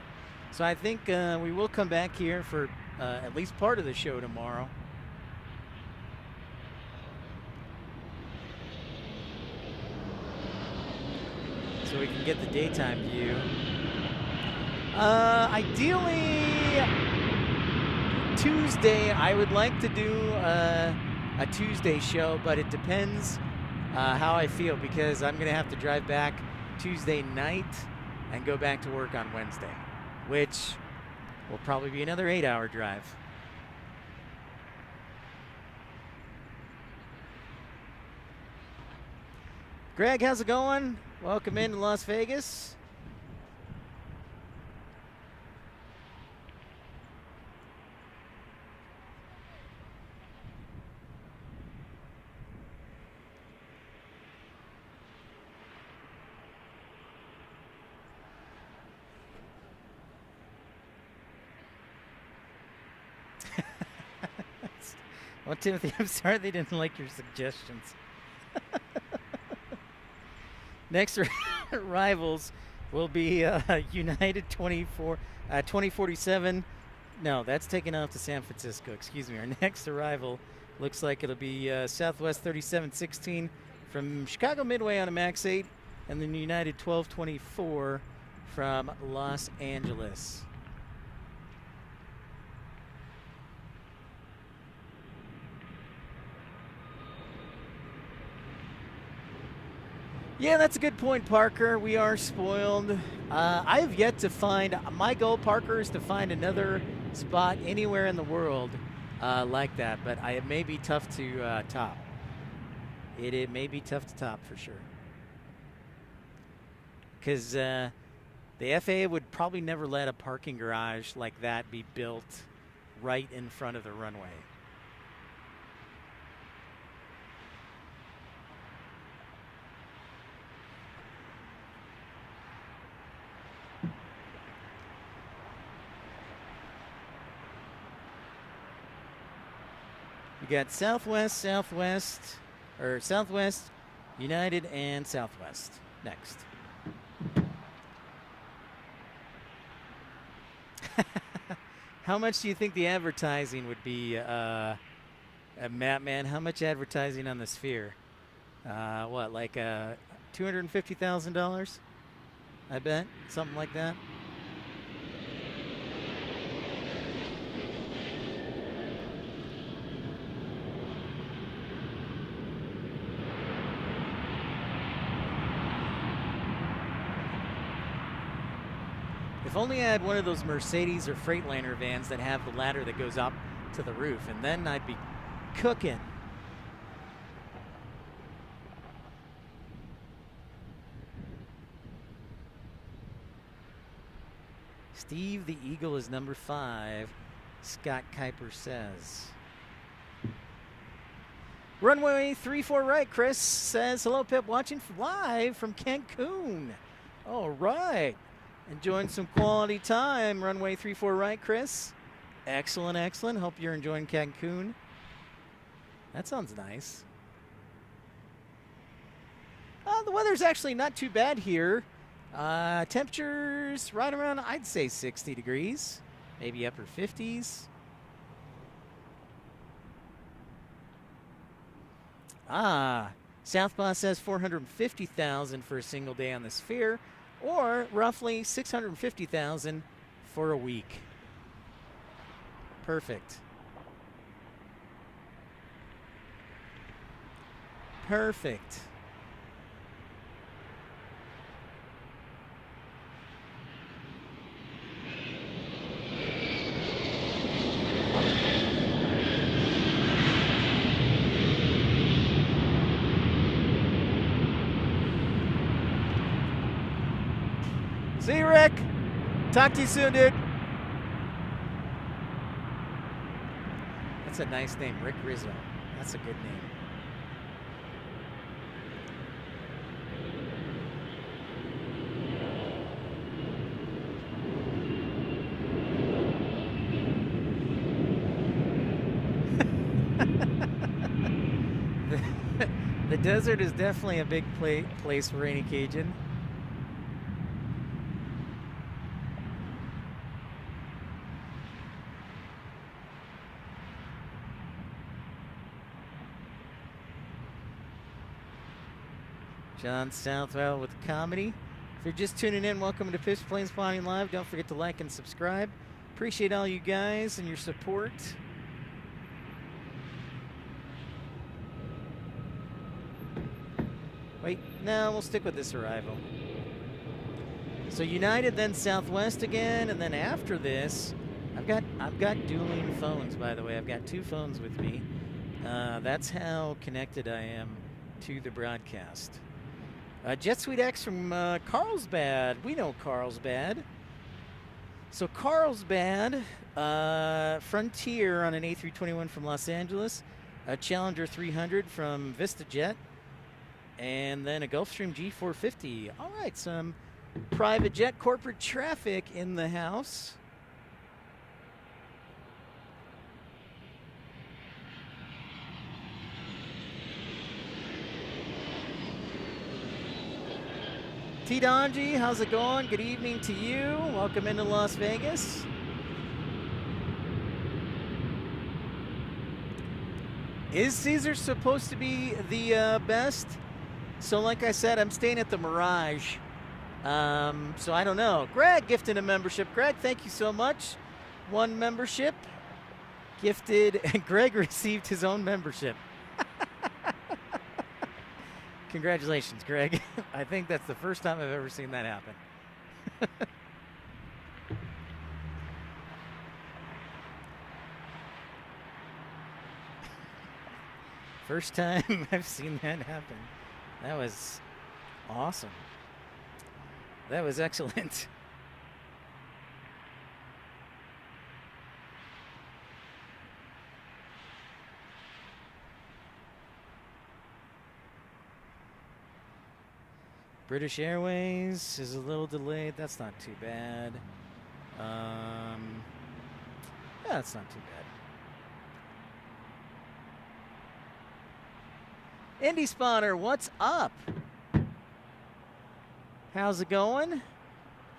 So I think we will come back here for at least part of the show tomorrow. So we can get the daytime view. Ideally, Tuesday, I would like to do a Tuesday show, but it depends how I feel, because I'm going to have to drive back Tuesday night and go back to work on Wednesday, which will probably be another 8-hour drive. Greg, how's it going? Welcome into Las Vegas. Well, Timothy, I'm sorry they didn't like your suggestions. Next arrivals will be United 2047. No, that's taking off to San Francisco. Excuse me. Our next arrival looks like it'll be Southwest 3716 from Chicago Midway on a Max 8, and then United 1224 from Los Angeles. Yeah, that's a good point, Parker. We are spoiled. I have yet to find, my goal, Parker, is to find another spot anywhere in the world like that, but it may be tough to top. It may be tough to top for sure. Because the FAA would probably never let a parking garage like that be built right in front of the runway. We got Southwest, United, and Southwest next. How much do you think the advertising would be, Matt, man? How much advertising on the Sphere? What, like $250,000? I bet, something like that. If only I had one of those Mercedes or Freightliner vans that have the ladder that goes up to the roof, and then I'd be cooking. Steve the Eagle is number 5. Scott Kuiper says. Runway 34 right, Chris says, hello, Pip, watching live from Cancun. All right. Enjoying some quality time, runway 34 right, Chris. Excellent, excellent. Hope you're enjoying Cancun. That sounds nice. The weather's actually not too bad here. Temperatures right around, I'd say 60 degrees, maybe upper 50s. Southpaw says 450,000 for a single day on the Sphere, or roughly 650,000 for a week. Perfect. Perfect. See you, Rick. Talk to you soon, dude. That's a nice name, Rick Rizzo. That's a good name. The desert is definitely a big place for Rainy Cajun. John Southwell with the comedy. If you're just tuning in, welcome to Pip's PLANESPOTTING Live. Don't forget to like and subscribe. Appreciate all you guys and your support. Wait, no, we'll stick with this arrival. So United, then Southwest again, and then after this, I've got dueling phones, by the way. I've got two phones with me. That's how connected I am to the broadcast. Jet Suite X from Carlsbad. We know Carlsbad. So Carlsbad, Frontier on an A321 from Los Angeles, a Challenger 300 from VistaJet, and then a Gulfstream G450. All right, some private jet corporate traffic in the house. T. Donji, how's it going? Good evening to you. Welcome into Las Vegas. Is Caesar supposed to be the best? So like I said, I'm staying at the Mirage. So I don't know. Greg gifted a membership. Greg, thank you so much. One membership gifted, and Greg received his own membership. Congratulations, Greg. I think that's the first time I've ever seen that happen. First time I've seen that happen. That was awesome. That was excellent. British Airways is a little delayed. That's not too bad. Yeah, that's not too bad. Indie Spotter, what's up? How's it going?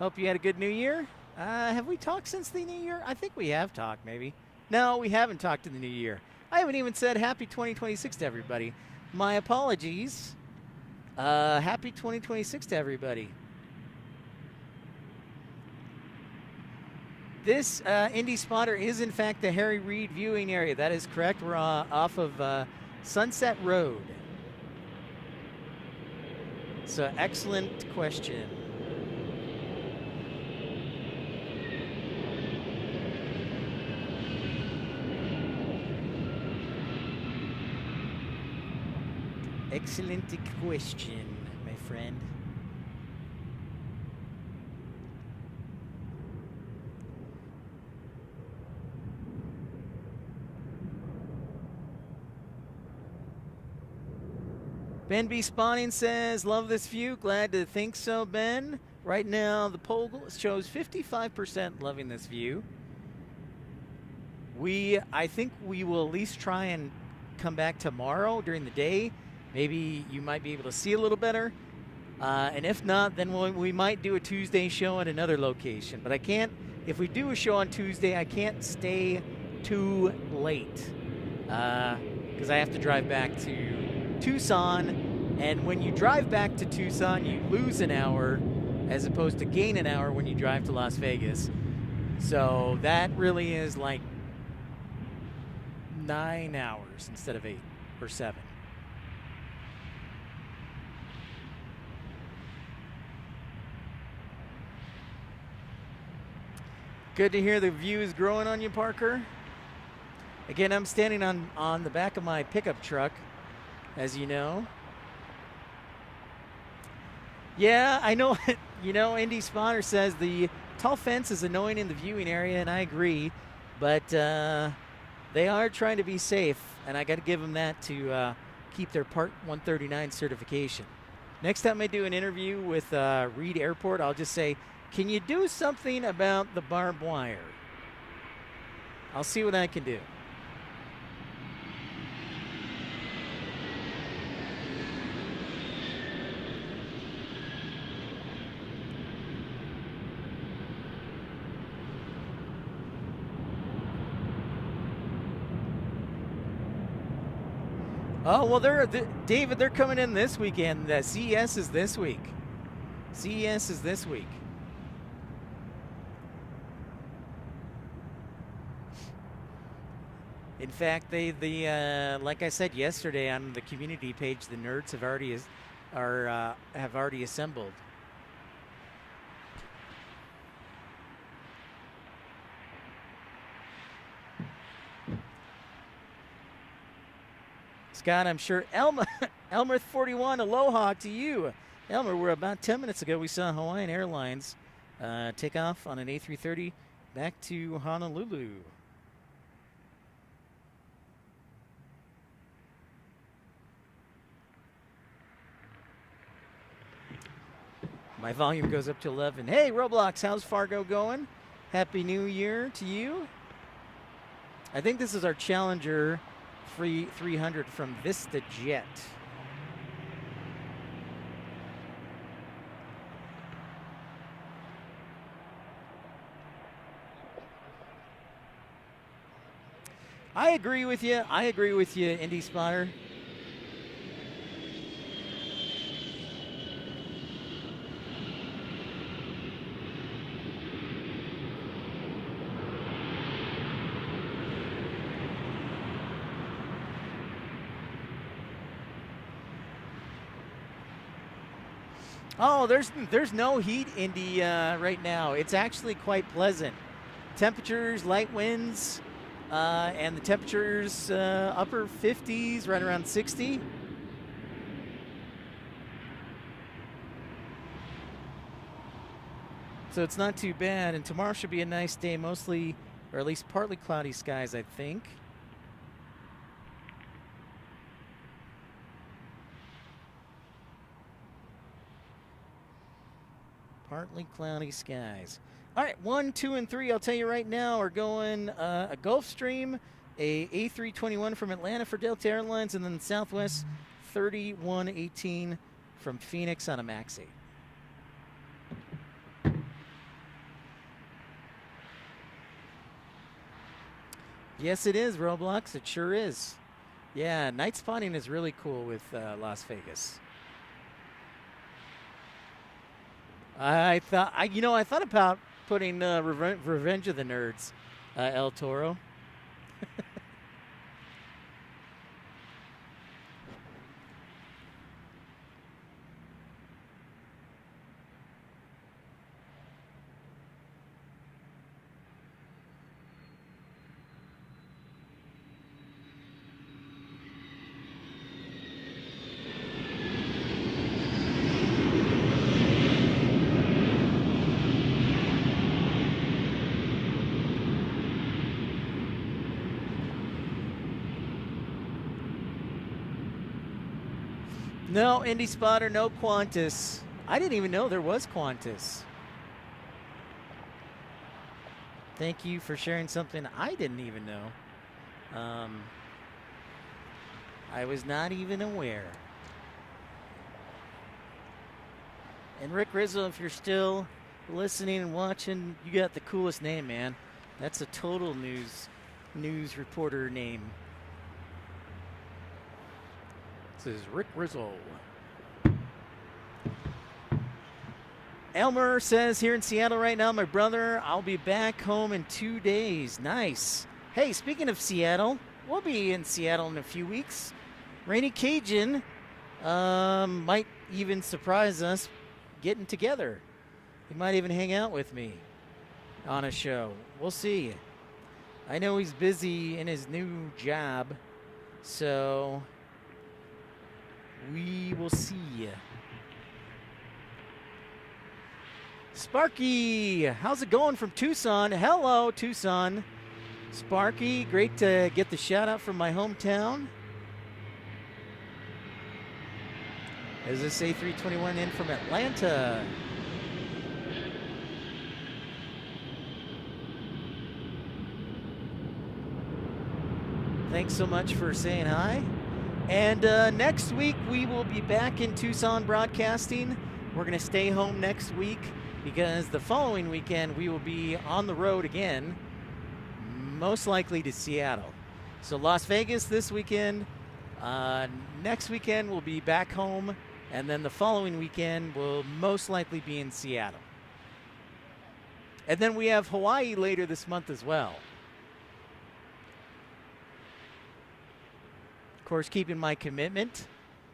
Hope you had a good New Year. Have we talked since the New Year? I think we have talked, maybe. No, we haven't talked in the New Year. I haven't even said Happy 2026 to everybody. My apologies. Happy 2026 to everybody. This Indie Spotter is, in fact, the Harry Reid viewing area. That is correct. We're off of Sunset Road. So, excellent question. Excellent question, my friend. Ben B. Spawning says, love this view. Glad to think so, Ben. Right now, the poll shows 55% loving this view. I think we will at least try and come back tomorrow during the day. Maybe you might be able to see a little better. And if not, then we might do a Tuesday show at another location. But I can't, if we do a show on Tuesday, I can't stay too late. Because I have to drive back to Tucson. And when you drive back to Tucson, you lose an hour as opposed to gain an hour when you drive to Las Vegas. So that really is like 9 hours instead of 8 or 7. Good to hear the view is growing on you, Parker. Again, I'm standing on the back of my pickup truck, as you know. Yeah, I know. You know, Indy Spawner says the tall fence is annoying in the viewing area, and I agree. But they are trying to be safe, and I got to give them that to keep their Part 139 certification. Next time I do an interview with Reid Airport, I'll just say, can you do something about the barbed wire? I'll see what I can do. Oh, well, David, they're coming in this weekend. CES is this week. CES is this week. In fact, like I said yesterday on the community page, the nerds have already assembled. Scott, I'm sure Elmer 41, aloha to you. Elmer, we're about 10 minutes ago. We saw Hawaiian Airlines take off on an A330 back to Honolulu. My volume goes up to 11. Hey, Roblox, how's Fargo going? Happy New Year to you. I think this is our Challenger 300 from Vista Jet. I agree with you. Indy Spotter. Oh, there's no heat, Indy, right now. It's actually quite pleasant. Temperatures, light winds, and the temperatures upper 50s, right around 60. So it's not too bad. And tomorrow should be a nice day, mostly, or at least partly cloudy skies, I think. Partly cloudy skies. All right, 1, 2, and 3, I'll tell you right now, are going a Gulfstream, a A321 from Atlanta for Delta Airlines, and then Southwest 3118 from Phoenix on a MAX 8. Yes, it is, Roblox. It sure is. Yeah, night spotting is really cool with Las Vegas. I thought about putting Revenge of the Nerds, El Toro. No, Indy Spotter, no Qantas. I didn't even know there was Qantas. Thank you for sharing something I didn't even know. I was not even aware. And Rick Rizzo, if you're still listening and watching, you got the coolest name, man. That's a total news reporter name. This is Rick Rizzo. Elmer says, here in Seattle right now, my brother, I'll be back home in 2 days. Nice. Hey, speaking of Seattle, we'll be in Seattle in a few weeks. Rainy Cajun might even surprise us getting together. He might even hang out with me on a show. We'll see. I know he's busy in his new job, so we will see. Sparky, how's it going from Tucson? Hello, Tucson. Sparky, great to get the shout out from my hometown. Is this A321 in from Atlanta? Thanks so much for saying hi. And next week we will be back in Tucson broadcasting. We're going to stay home next week because the following weekend we will be on the road again, most likely to Seattle. So Las Vegas this weekend. Next weekend we'll be back home, and then the following weekend we'll most likely be in Seattle. And then we have Hawaii later this month as well. Of course, keeping my commitment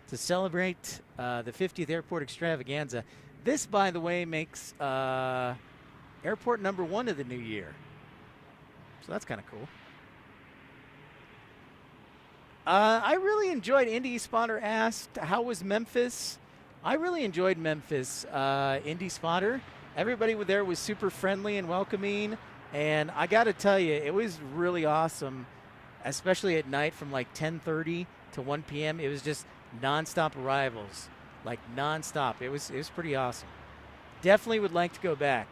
to celebrate the 50th Airport Extravaganza. This, by the way, makes airport number 1 of the new year. So that's kind of cool. I really enjoyed, Indy Spotter asked, how was Memphis? I really enjoyed Memphis, Indy Spotter. Everybody there was super friendly and welcoming. And I got to tell you, it was really awesome, especially at night from like 10:30 to 1 p.m. It was just nonstop arrivals, like nonstop. It was pretty awesome. Definitely would like to go back.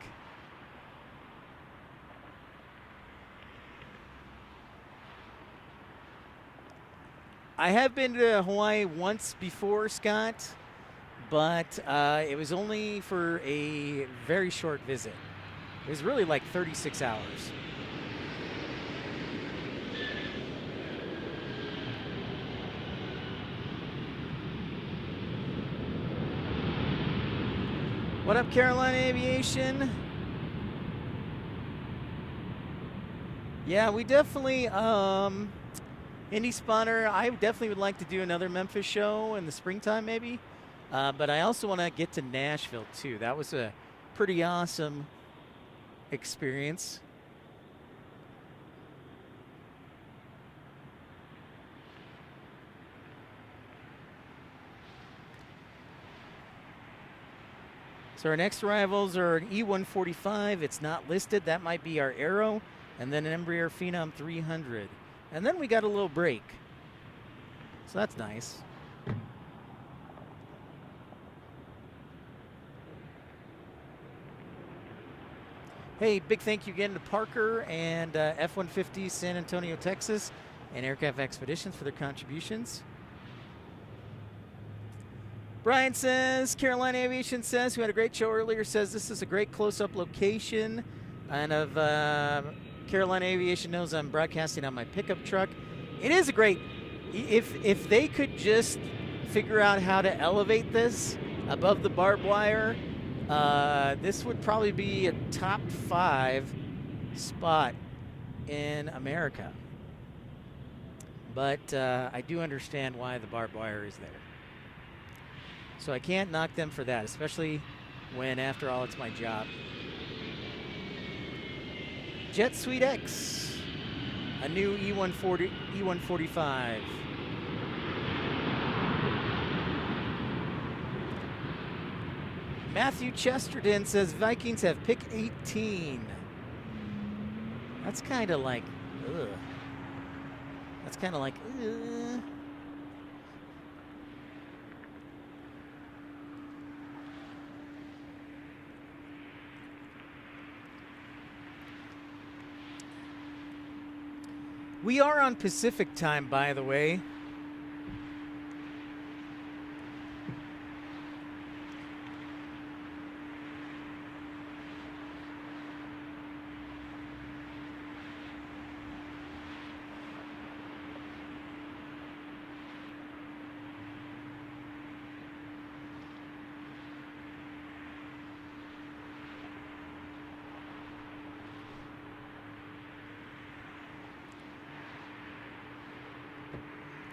I have been to Hawaii once before, Scott, but it was only for a very short visit. It was really like 36 hours. What up, Carolina Aviation? Yeah, we definitely, Indy Spotter, I definitely would like to do another Memphis show in the springtime maybe. But I also want to get to Nashville too. That was a pretty awesome experience. So our next arrivals are an E145. It's not listed. That might be our Aero. And then an Embraer Phenom 300. And then we got a little break. So that's nice. Hey, big thank you again to Parker and F-150 San Antonio, Texas, and Aircraft Expeditions for their contributions. Brian says, Carolina Aviation says, who had a great show earlier, says this is a great close-up location. And of Carolina Aviation knows I'm broadcasting on my pickup truck. It is a great, if they could just figure out how to elevate this above the barbed wire, this would probably be a top 5 spot in America. But I do understand why the barbed wire is there. So I can't knock them for that, especially when, after all, it's my job. Jet Suite X, a new E145. Matthew Chesterton says Vikings have pick 18. That's kind of like, ugh. That's kind of like, ugh. We are on Pacific time, by the way.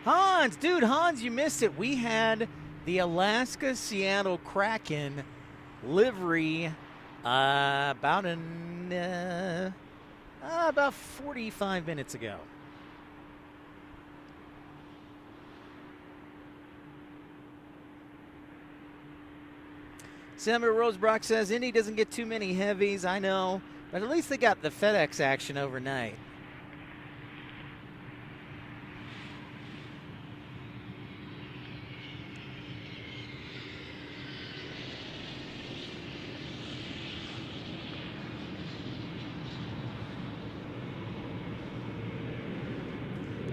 Hans, dude, Hans, you missed it. We had the Alaska Seattle Kraken livery about 45 minutes ago. Samuel Rosebrock says Indy doesn't get too many heavies. I know, but at least they got the FedEx action overnight.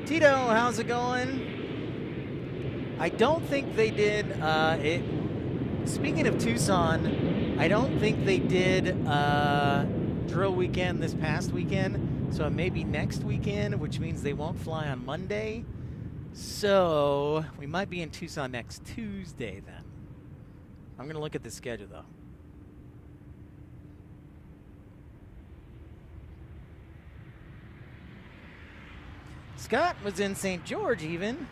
Tito, how's it going? I don't think they did it. Speaking of Tucson, I don't think they did drill weekend this past weekend, so it may be next weekend, which means they won't fly on Monday. So we might be in Tucson next Tuesday then. I'm going to look at the schedule though. Scott was in St. George even.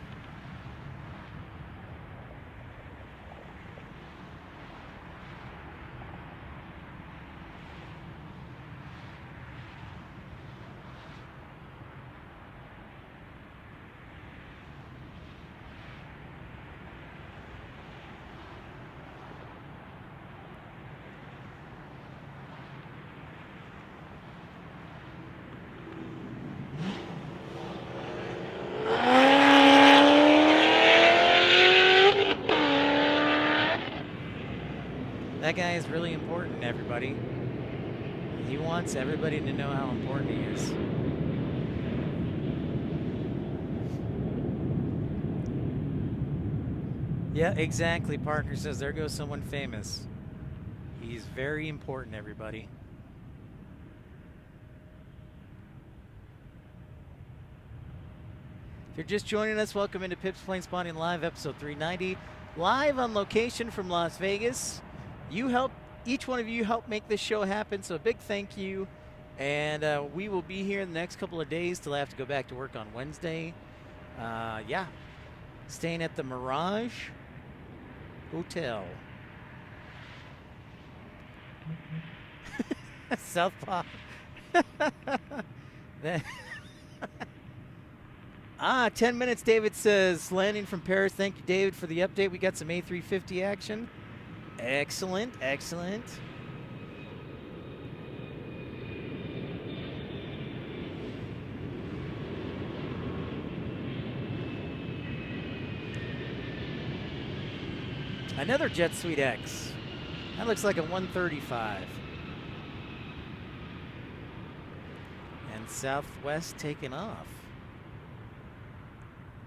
That guy is really important, everybody. He wants everybody to know how important he is. Yeah, exactly. Parker says, there goes someone famous. He's very important, everybody. If you're just joining us, welcome into Pip's Plane Spotting Live, episode 390. Live on location from Las Vegas. You help, each one of you help make this show happen, so a big thank you. And we will be here in the next couple of days till I have to go back to work on Wednesday. Yeah, staying at the Mirage Hotel. Southpaw. 10 minutes, David says, landing from Paris. Thank you, David, for the update. We got some A350 action. Excellent, excellent. Another Jet Suite X. That looks like a 135. And Southwest taking off.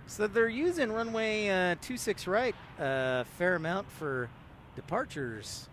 So they're using runway 26 right a fair amount for departures.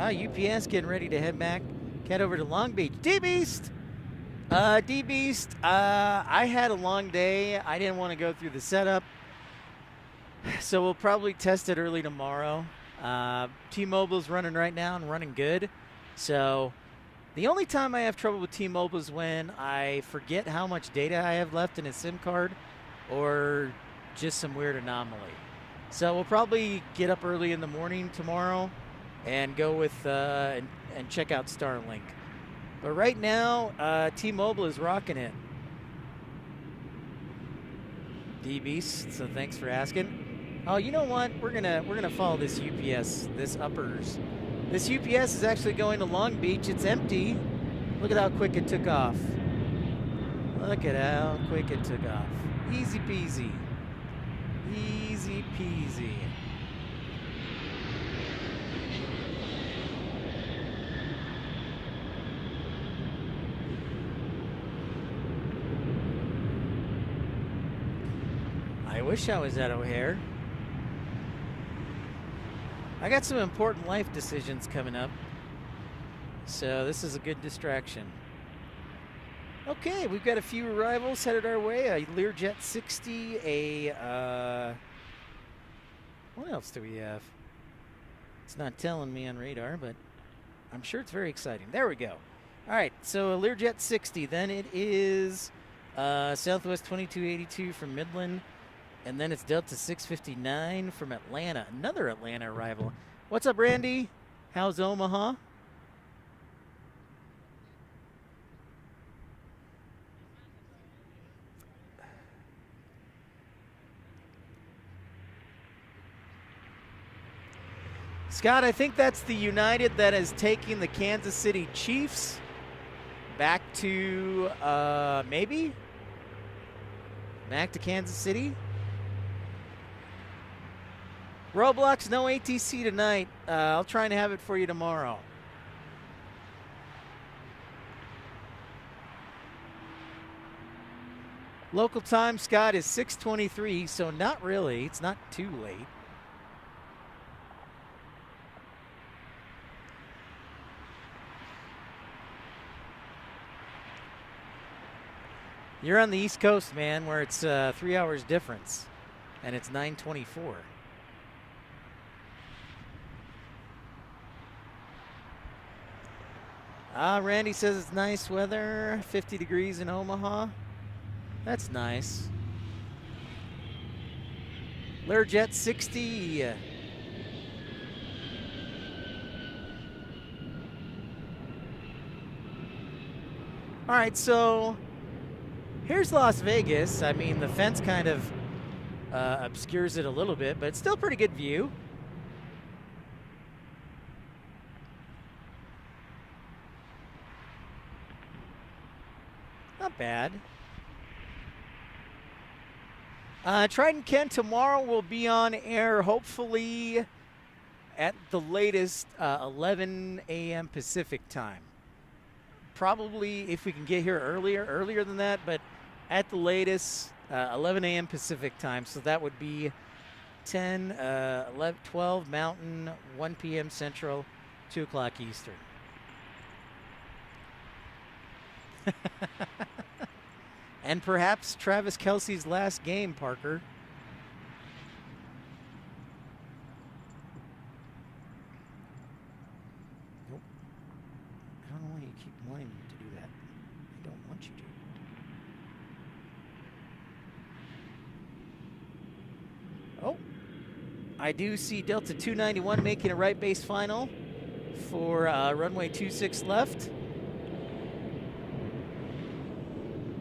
UPS getting ready to head over to Long Beach. D-Beast! D-Beast, I had a long day. I didn't want to go through the setup. So we'll probably test it early tomorrow. T-Mobile's running right now and running good. So the only time I have trouble with T-Mobile is when I forget how much data I have left in a SIM card or just some weird anomaly. So we'll probably get up early in the morning tomorrow and go with and check out Starlink. But right now, T-Mobile is rocking it. D-Beast, so thanks for asking. Oh, you know what? We're gonna follow this UPS, this uppers. This UPS is actually going to Long Beach. It's empty. Look at how quick it took off. Look at how quick it took off. Easy peasy. Easy peasy. I wish I was at O'Hare. I got some important life decisions coming up, so this is a good distraction. Okay, we've got a few arrivals headed our way. A Learjet 60, what else do we have? It's not telling me on radar, but I'm sure it's very exciting. There we go. All right, so a Learjet 60. Then it is Southwest 2282 from Midland. And then it's Delta 659 from Atlanta. Another Atlanta arrival. What's up, Randy? How's Omaha? Scott, I think that's the United that is taking the Kansas City Chiefs back to, maybe? Back to Kansas City? Roblox, no ATC tonight. I'll try and have it for you tomorrow. Local time, Scott, is 6:23, so not really. It's not too late. You're on the East Coast, man, where it's 3 hours difference, and it's 9:24. Randy says it's nice weather, 50 degrees in Omaha. That's nice. Learjet 60. All right, so here's Las Vegas. I mean, the fence kind of obscures it a little bit, but it's still a pretty good view. Not bad. Trident Kent tomorrow will be on air, hopefully at the latest 11 a.m. Pacific time. Probably if we can get here earlier than that, but at the latest 11 a.m. Pacific time. So that would be 10, 11, 12 Mountain, 1 p.m. Central, 2 o'clock Eastern. And perhaps Travis Kelce's last game, Parker. Nope. I don't know why you keep wanting me to do that. I don't want you to. Oh. I do see Delta 291 making a right base final for runway 26 left.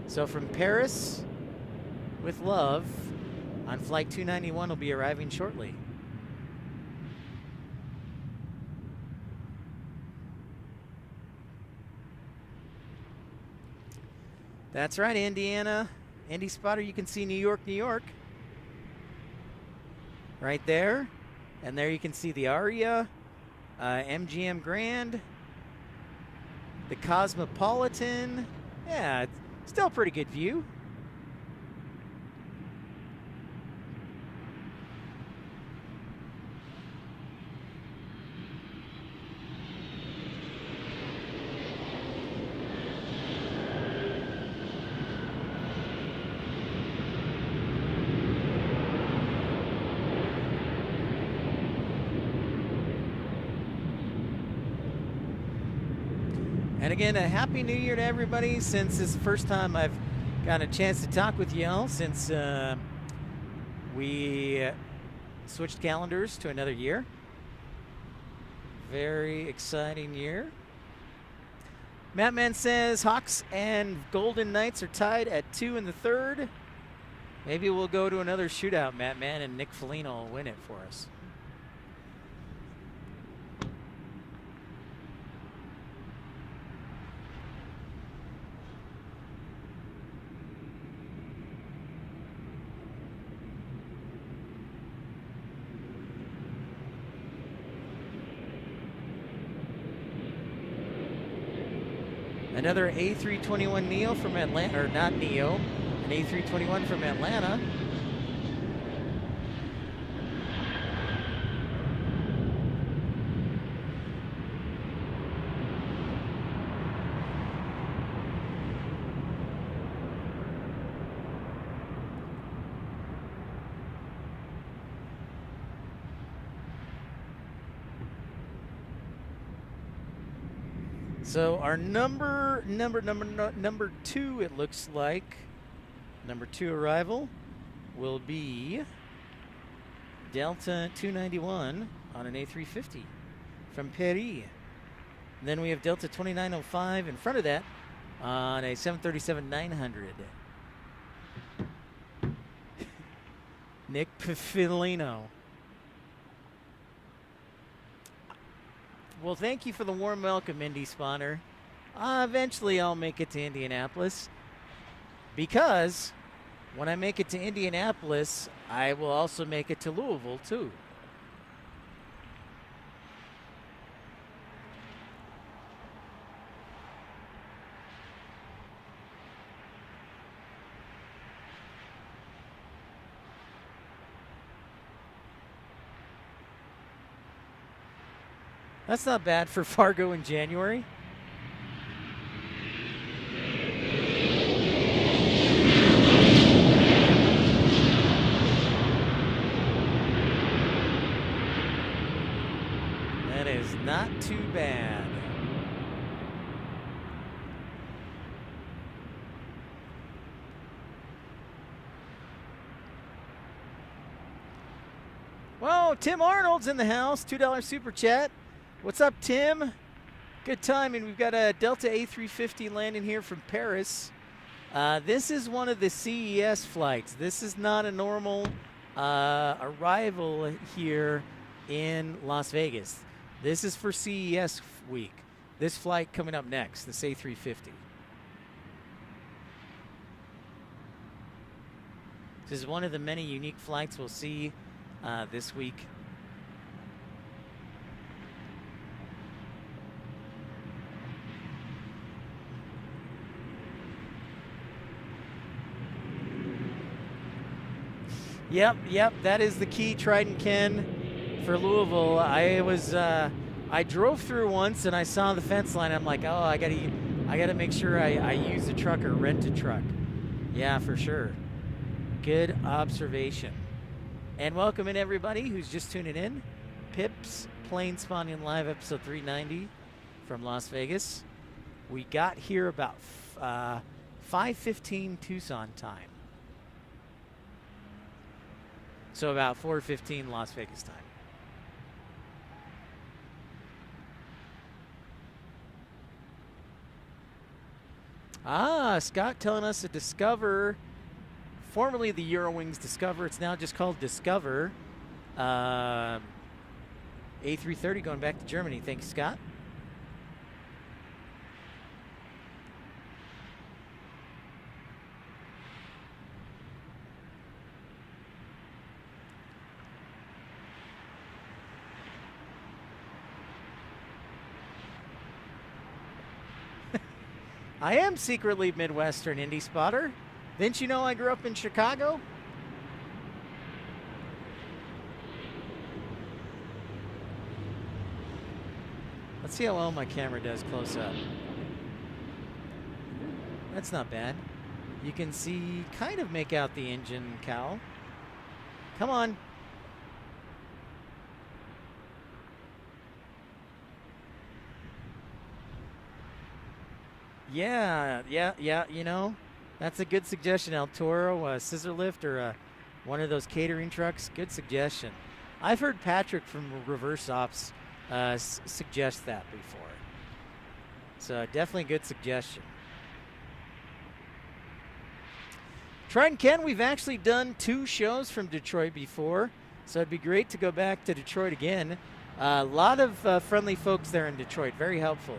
So from Paris, with love, on flight 291 will be arriving shortly. That's right, Indiana. Indy Spotter, you can see New York, New York. Right there. And there you can see the Aria, MGM Grand, the Cosmopolitan. Yeah, still a pretty good view. And again, a happy new year to everybody, since this is the first time I've got a chance to talk with y'all since we switched calendars to another year. Very exciting year. Mattman says Hawks and Golden Knights are tied at 2 in the third. Maybe we'll go to another shootout, Matt Man, and Nick Foligno will win it for us. Another A321 Neo from Atlanta, or not Neo, an A321 from Atlanta. So our number 2, it looks like, number 2 arrival will be Delta 291 on an A350 from Paris. And then we have Delta 2905 in front of that on a 737-900. Nick Foligno. Well, thank you for the warm welcome, Indy Spawner. Eventually, I'll make it to Indianapolis, because when I make it to Indianapolis, I will also make it to Louisville, too. That's not bad for Fargo in January. That is not too bad. Whoa, Tim Arnold's in the house. $2 super chat. What's up, Tim? Good timing. We've got a Delta A350 landing here from Paris. This is one of the CES flights. This is not a normal arrival here in Las Vegas. This is for CES week. This flight coming up next, this A350. This is one of the many unique flights we'll see this week. Yep, that is the key, Trident Ken, for Louisville. I drove through once and I saw the fence line. I'm like, oh, I gotta make sure I use a truck or rent a truck. Yeah, for sure. Good observation. And welcome in everybody who's just tuning in. Pip's PLANESPOTTING Live, episode 390 from Las Vegas. We got here about 5:15 Tucson time. So about 4:15 Las Vegas time. Scott telling us to Discover, formerly the Eurowings Discover, it's now just called Discover. A330 going back to Germany. Thanks, Scott. I am secretly Midwestern, Indy Spotter. Didn't you know I grew up in Chicago? Let's see how well my camera does close up. That's not bad. You can see, kind of make out the engine cowl. Come on. Yeah, you know, that's a good suggestion, El Toro, a scissor lift or one of those catering trucks. Good suggestion. I've heard Patrick from Reverse Ops suggest that before. So definitely good suggestion. Triton Ken, we've actually done 2 shows from Detroit before, so it'd be great to go back to Detroit again. A lot of friendly folks there in Detroit, very helpful.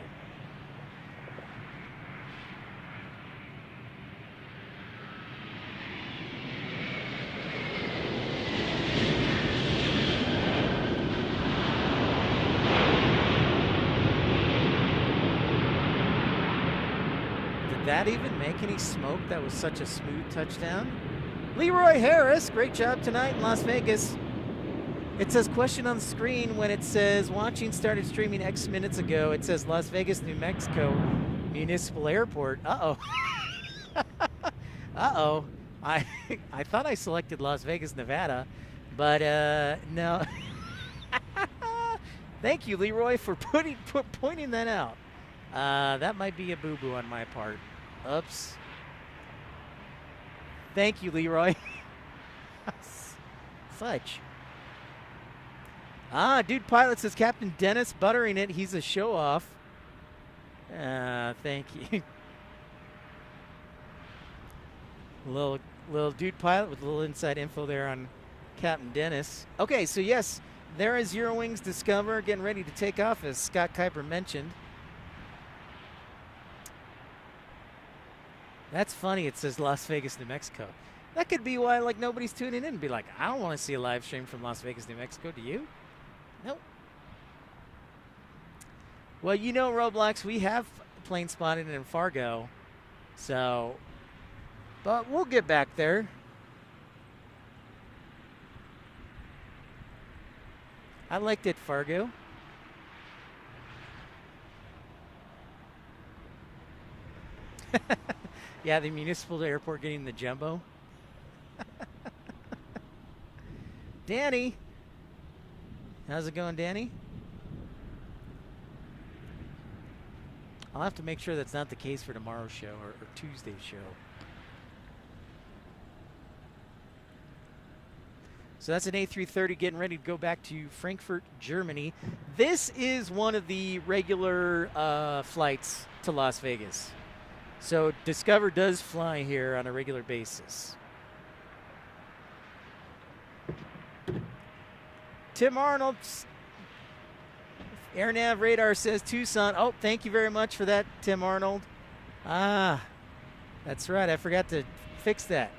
Did that even make any smoke? That was such a smooth touchdown. Leroy Harris, great job tonight in Las Vegas. It says question on the screen when it says watching started streaming X minutes ago. It says Las Vegas, New Mexico Municipal Airport. Uh-oh. Uh-oh. I thought I selected Las Vegas, Nevada, but no. Thank you, Leroy, for pointing that out. That might be a boo-boo on my part. Oops. Thank you, Leroy. Fudge. Dude Pilot says Captain Dennis buttering it. He's a show-off. Thank you. Little Dude Pilot with a little inside info there on Captain Dennis. Okay, so yes, there is Eurowings Discover getting ready to take off, as Scott Kuiper mentioned. That's funny. It says Las Vegas, New Mexico. That could be why like nobody's tuning in and be like, I don't want to see a live stream from Las Vegas, New Mexico. Do you? Nope. Well, you know, Roblox, we have plane spotting in Fargo, so, but we'll get back there. I liked it, Fargo. Yeah, the municipal airport getting the jumbo. Danny. How's it going, Danny? I'll have to make sure that's not the case for tomorrow's show or Tuesday's show. So that's an A330 getting ready to go back to Frankfurt, Germany. This is one of the regular flights to Las Vegas. So Discover does fly here on a regular basis. Tim Arnold, AirNav Radar says Tucson. Oh, thank you very much for that, Tim Arnold. Ah, that's right. I forgot to fix that.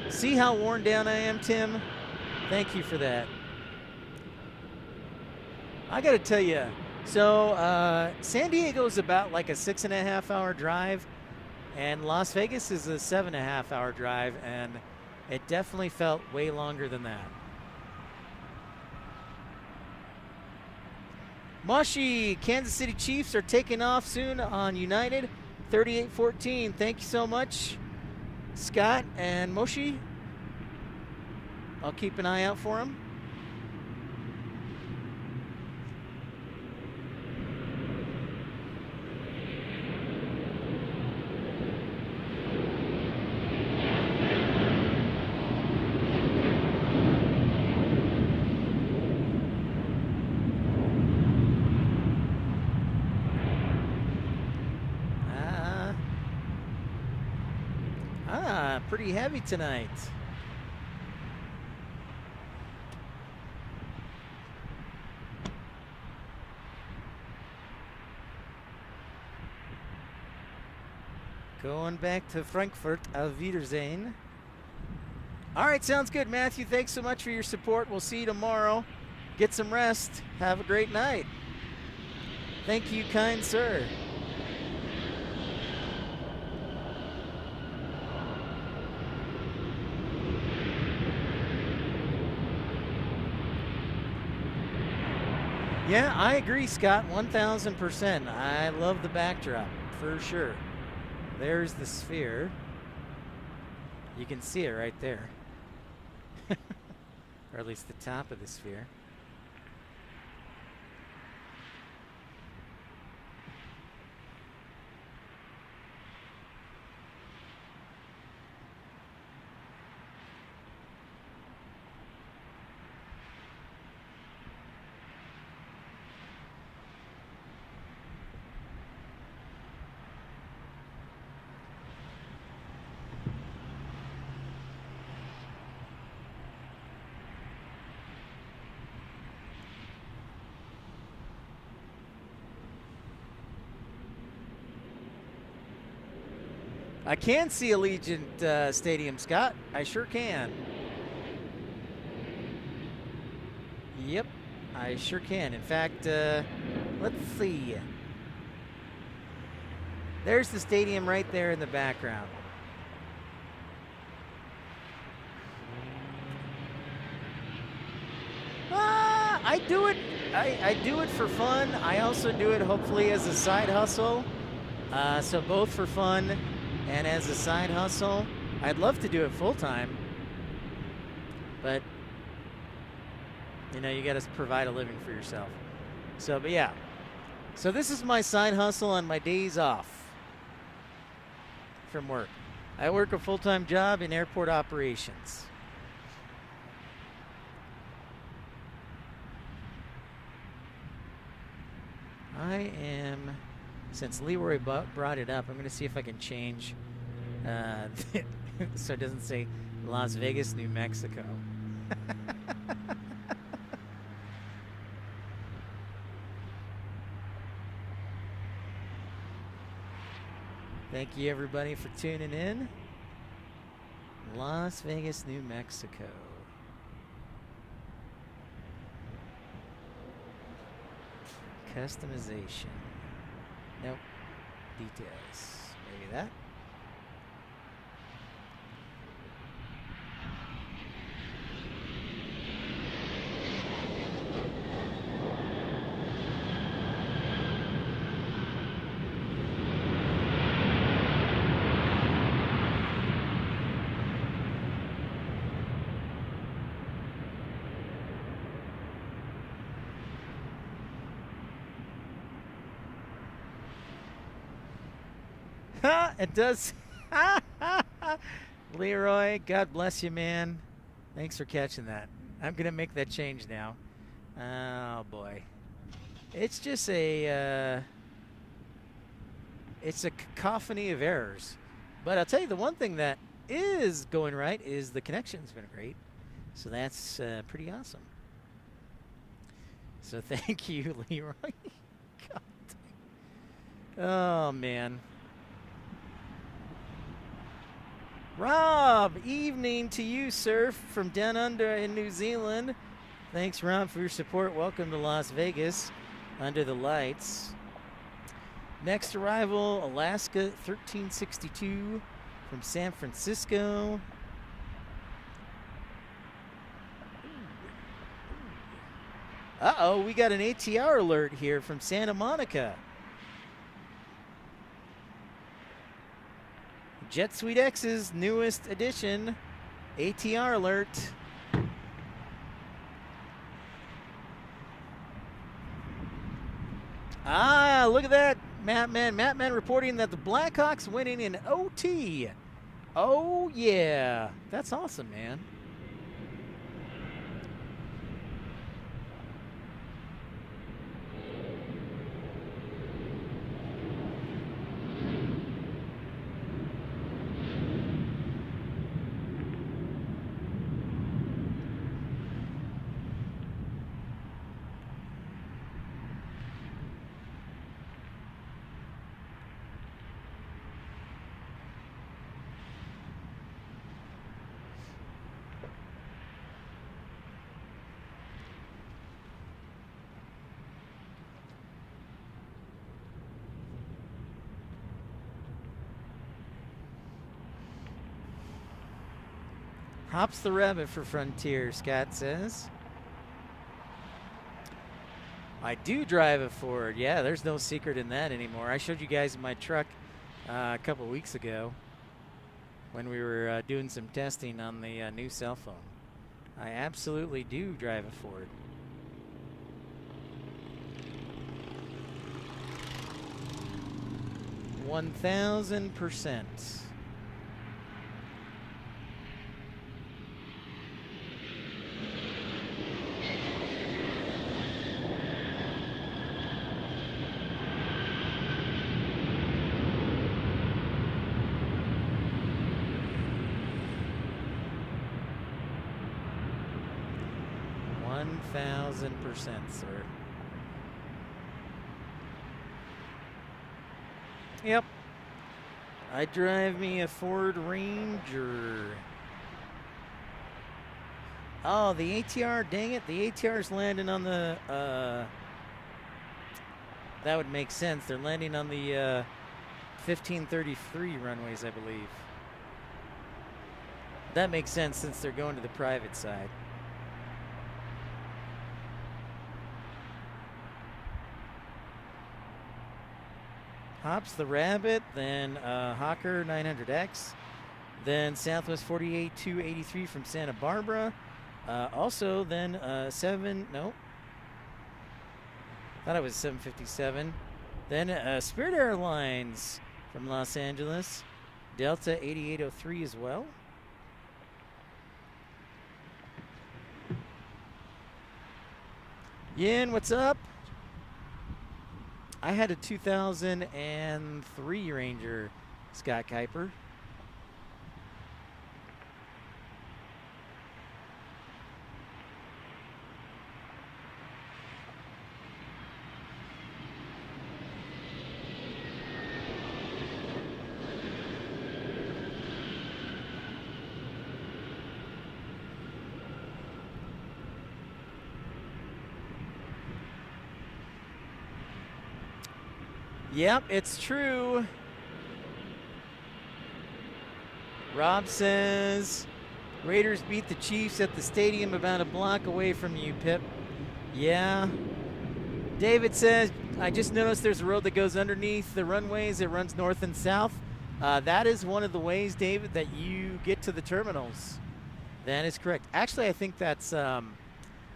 See how worn down I am, Tim? Thank you for that. I got to tell you, so San Diego is about like a 6.5 hour drive, and Las Vegas is a 7.5 hour drive, and it definitely felt way longer than that. Mushy, Kansas City Chiefs are taking off soon on United, 38-14. Thank you so much, Scott and Mushy. I'll keep an eye out for them. Pretty heavy tonight. Going back to Frankfurt. Auf Wiedersehen. All right, sounds good, Matthew. Thanks so much for your support. We'll see you tomorrow. Get some rest. Have a great night. Thank you, kind sir. Yeah, I agree, Scott, 1,000%. I love the backdrop, for sure. There's the sphere. You can see it right there. Or at least the top of the sphere. I can see Allegiant Stadium, Scott. I sure can. Yep, I sure can. In fact, let's see. There's the stadium right there in the background. I do it. I do it for fun. I also do it hopefully as a side hustle. So both for fun and as a side hustle. I'd love to do it full time, but you know, you got to provide a living for yourself. So, but yeah. So this is my side hustle on my days off from work. I work a full-time job in airport operations. I am, since Leroy brought it up, I'm going to see if I can change so it doesn't say Las Vegas, New Mexico. Thank you, everybody, for tuning in. Las Vegas, New Mexico. Customization. Nope. Details. Maybe that. It does. Leroy, God bless you, man. Thanks for catching that. I'm going to make that change now. Oh, boy. It's just a it's a cacophony of errors. But I'll tell you, the one thing that is going right is the connection's been great. So that's pretty awesome. So thank you, Leroy. God. Oh, man. Rob, evening to you, sir, from down under in New Zealand. Thanks, Rob, for your support. Welcome to Las Vegas, under the lights. Next arrival, Alaska 1362 from San Francisco. Uh-oh, we got an ATR alert here from Santa Monica. Jet Suite X's newest edition, ATR alert. Ah, look at that, Mattman. Mattman reporting that the Blackhawks winning in OT. Oh, yeah. That's awesome, man. Hops the rabbit for Frontier, Scott says. I do drive a Ford. Yeah, there's no secret in that anymore. I showed you guys my truck a couple weeks ago when we were doing some testing on the new cell phone. I absolutely do drive a Ford. %1,000%. %1,000%, sir. Yep. I drive me a Ford Ranger. Oh, the ATR, dang it. The ATR's landing on the, that would make sense. They're landing on the 1533 runways, I believe. That makes sense since they're going to the private side. Hops the Rabbit, then Hawker 900X, then Southwest 48283 from Santa Barbara. Also, then thought it was 757. Then Spirit Airlines from Los Angeles, Delta 8803 as well. Yin, what's up? I had a 2003 Ranger, Scott Kuiper. Yep, it's true. Rob says, Raiders beat the Chiefs at the stadium about a block away from you, Pip. Yeah. David says, I just noticed there's a road that goes underneath the runways. It runs north and south. That is one of the ways, David, that you get to the terminals. That is correct. Actually, I think that's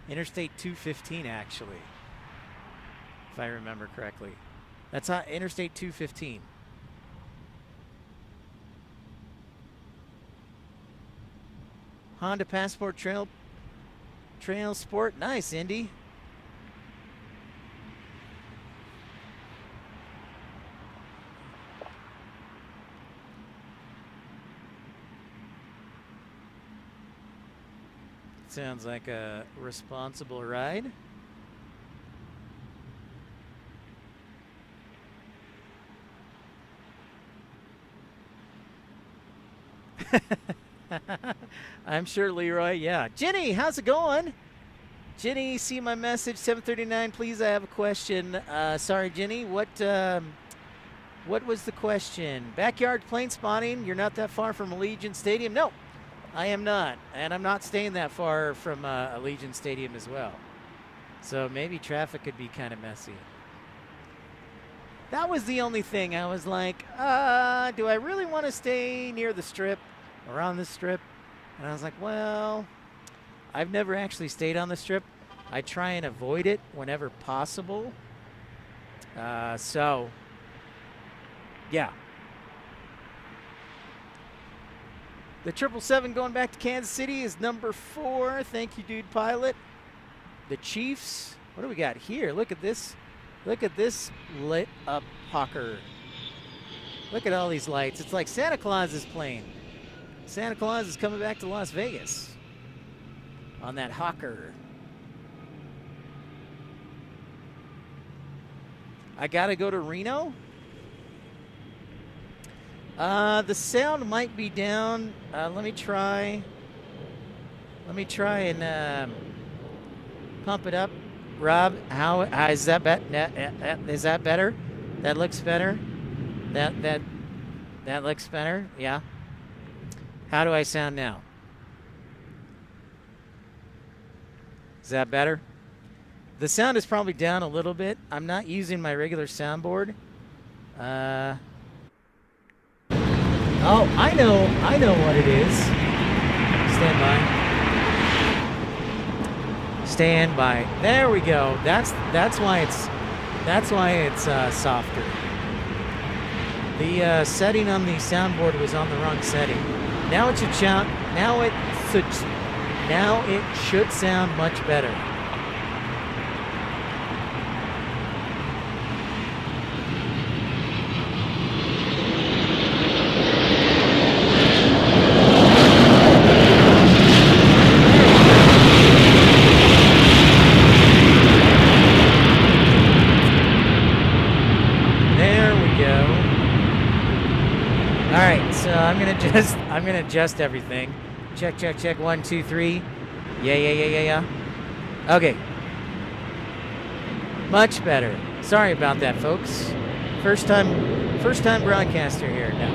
Interstate 215, actually, if I remember correctly. That's not Interstate 215. Honda Passport Trail Sport. Nice, Indy. Sounds like a responsible ride. I'm sure, Leroy. Yeah. Jenny, how's it going? Jenny, see my message, 739. Please, I have a question. Sorry, Jenny. What was the question? Backyard plane spotting. You're not that far from Allegiant Stadium? No, I am not. And I'm not staying that far from Allegiant Stadium as well. So maybe traffic could be kind of messy. That was the only thing. I was like, do I really want to stay near the strip or on the strip? And I was like, well, I've never actually stayed on the strip. I try and avoid it whenever possible. So, yeah. The 777 going back to Kansas City is number 4. Thank you, Dude Pilot. The Chiefs. What do we got here? Look at this. Look at this lit up Hawker. Look at all these lights. It's like Santa Claus is playing. Santa Claus is coming back to Las Vegas on that Hawker. I gotta go to Reno. The sound might be down. Let me try and pump it up. Rob, how is that is that better? That looks better. That looks better. Yeah. How do I sound now? Is that better? The sound is probably down a little bit. I'm not using my regular soundboard. Oh, I know what it is. Stand by. Stand by. There we go. That's why it's softer. The setting on the soundboard was on the wrong setting. Now it should sound. Now it should sound much better. I'm gonna adjust everything. Check, check, check. 1, 2, 3. Yeah. Okay. Much better. Sorry about that, folks. First time broadcaster here now.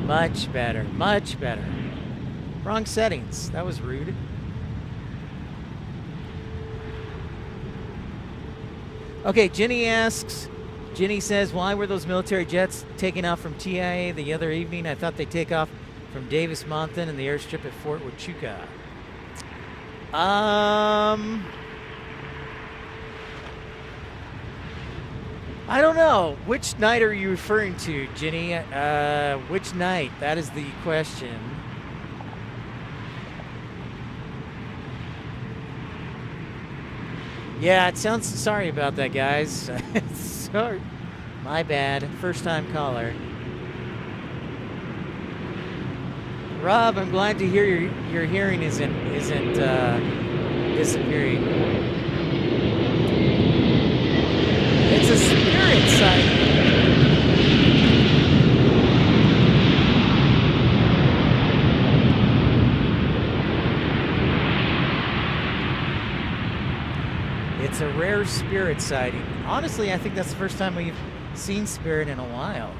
Much better. Much better. Wrong settings. That was rude. Okay, Jenny says, why were those military jets taking off from TIA the other evening? I thought they'd take off from Davis Monthan and the airstrip at Fort Huachuca. I don't know. Which night are you referring to, Jenny? Which night? That is the question. Yeah, it sounds... Sorry about that, guys. Sorry. My bad. First time caller. Rob, I'm glad to hear your hearing isn't disappearing. It's a spirit sighting. It's a rare spirit sighting. Honestly, I think that's the first time we've seen spirit in a while.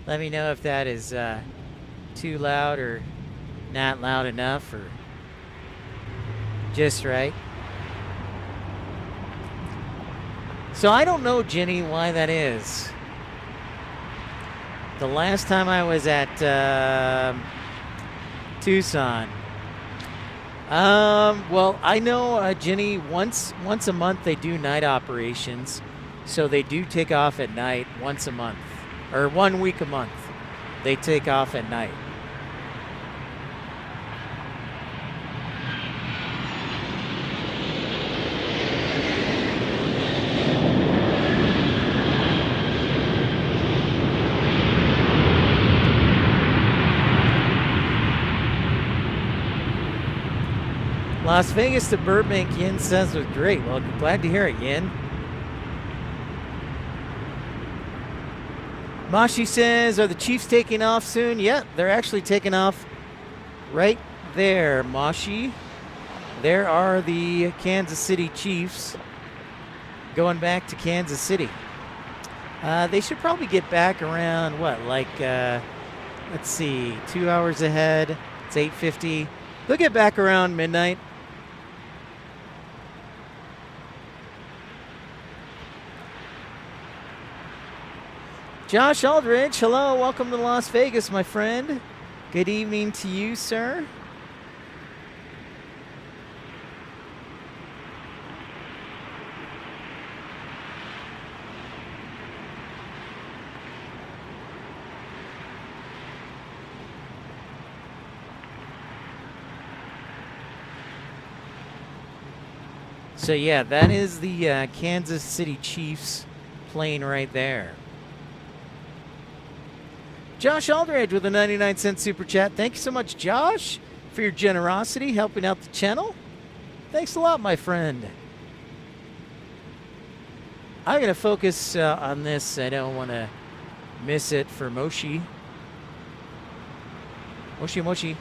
Let me know if that is too loud or not loud enough or just right. So I don't know, Jenny, why that is. The last time I was at Tucson. Well, I know, Jenny, once a month they do night operations. So they do take off at night once a month. Or 1 week a month. They take off at night. Las Vegas to Burbank, Yin says was great. Well, glad to hear it, Yin. Mashi says, are the Chiefs taking off soon? Yeah, they're actually taking off right there, Mashi. There are the Kansas City Chiefs going back to Kansas City. They should probably get back around, what, like, let's see, 2 hours ahead. It's 8:50. They'll get back around midnight. Josh Aldridge, hello, welcome to Las Vegas, my friend. Good evening to you, sir. So yeah, that is the Kansas City Chiefs plane right there. Josh Aldridge with a 99-cent super chat. Thank you so much, Josh, for your generosity, helping out the channel. Thanks a lot, my friend. I'm going to focus on this. I don't want to miss it for Moshi. Moshi.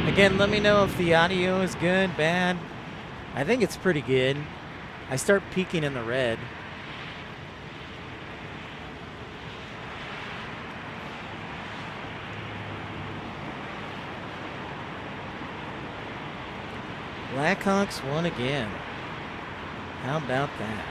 Again, let me know if the audio is good, bad. I think it's pretty good. I start peaking in the red. Blackhawks won again. How about that?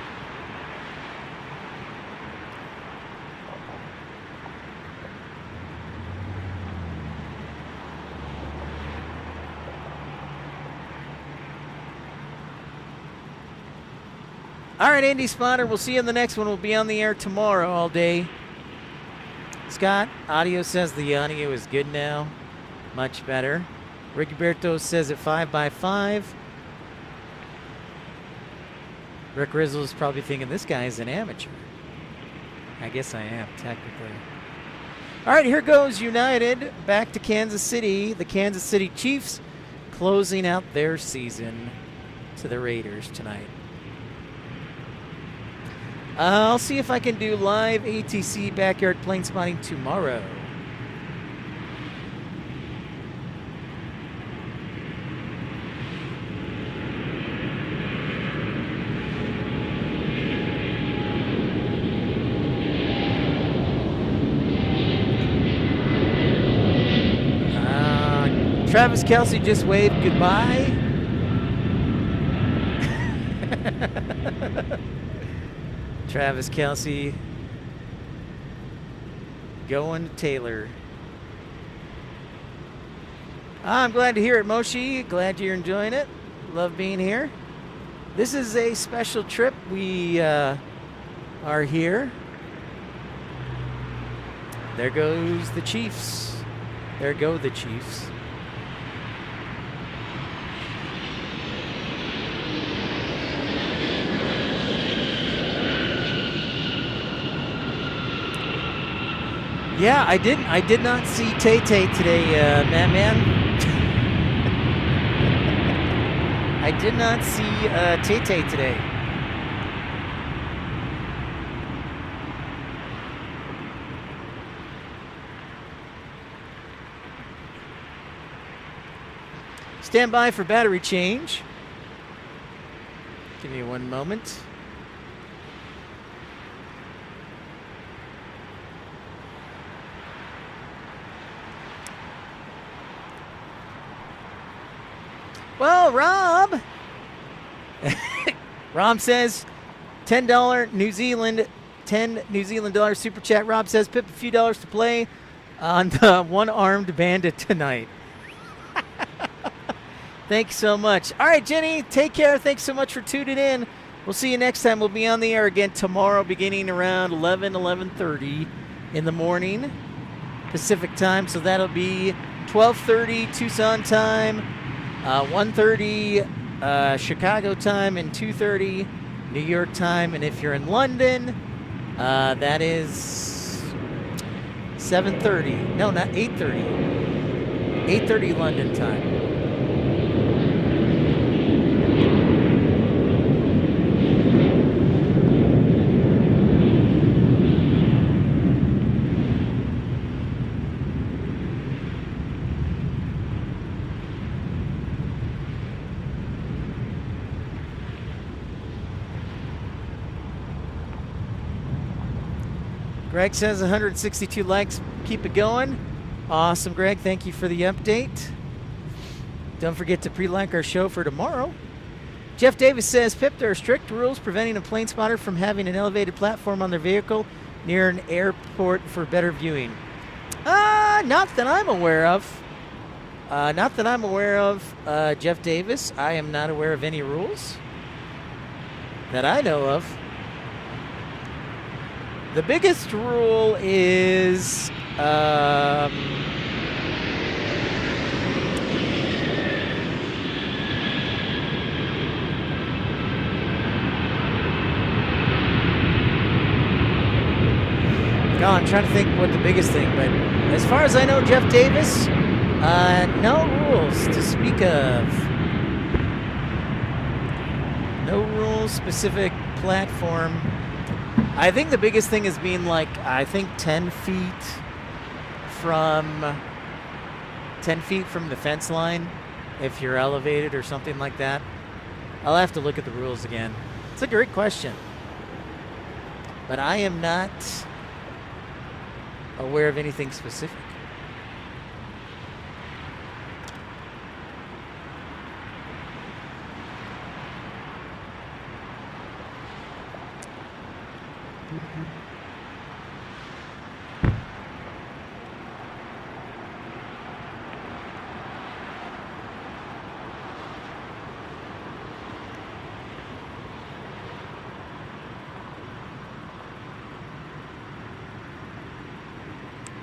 All right, Andy Spotter, we'll see you in the next one. We'll be on the air tomorrow all day. Scott, audio says the audio is good now. Much better. Rigoberto says at 5x5. Rick Rizzle is probably thinking this guy is an amateur. I guess I am, technically. All right, here goes United back to Kansas City. The Kansas City Chiefs closing out their season to the Raiders tonight. I'll see if I can do live ATC backyard plane spotting tomorrow. Travis Kelce just waved goodbye. Travis Kelce going to Taylor. I'm glad to hear it, Moshi. Glad you're enjoying it. Love being here. This is a special trip. We are here. There goes the Chiefs. There go the Chiefs. Yeah, I did not see Tay-Tay today, man. I did not see Tay-Tay today. Stand by for battery change. Give me one moment. Well, Rob. Rob says $10 New Zealand, 10 New Zealand dollars super chat. Rob says, Pip, a few dollars to play on the one-armed bandit tonight. Thanks so much. All right, Jenny, take care. Thanks so much for tuning in. We'll see you next time. We'll be on the air again tomorrow beginning around 11:30 in the morning Pacific time. So that'll be 12:30 Tucson time, 1:30 Chicago time, and 2:30 New York time. And if you're in London, that is 7:30. No, not 8:30. 8:30 London time. Greg says 162 likes. Keep it going. Awesome, Greg. Thank you for the update. Don't forget to pre-like our show for tomorrow. Jeff Davis says, Pip, there are strict rules preventing a plane spotter from having an elevated platform on their vehicle near an airport for better viewing. Not that I'm aware of. Not that I'm aware of, Jeff Davis. I am not aware of any rules that I know of. The biggest rule is I'm trying to think what the biggest thing, but as far as I know, Jeff Davis, no rules to speak of. No rules, specific platform. I think the biggest thing is being 10 feet from the fence line if you're elevated or something like that. I'll have to look at the rules again. It's a great question. But I am not aware of anything specific.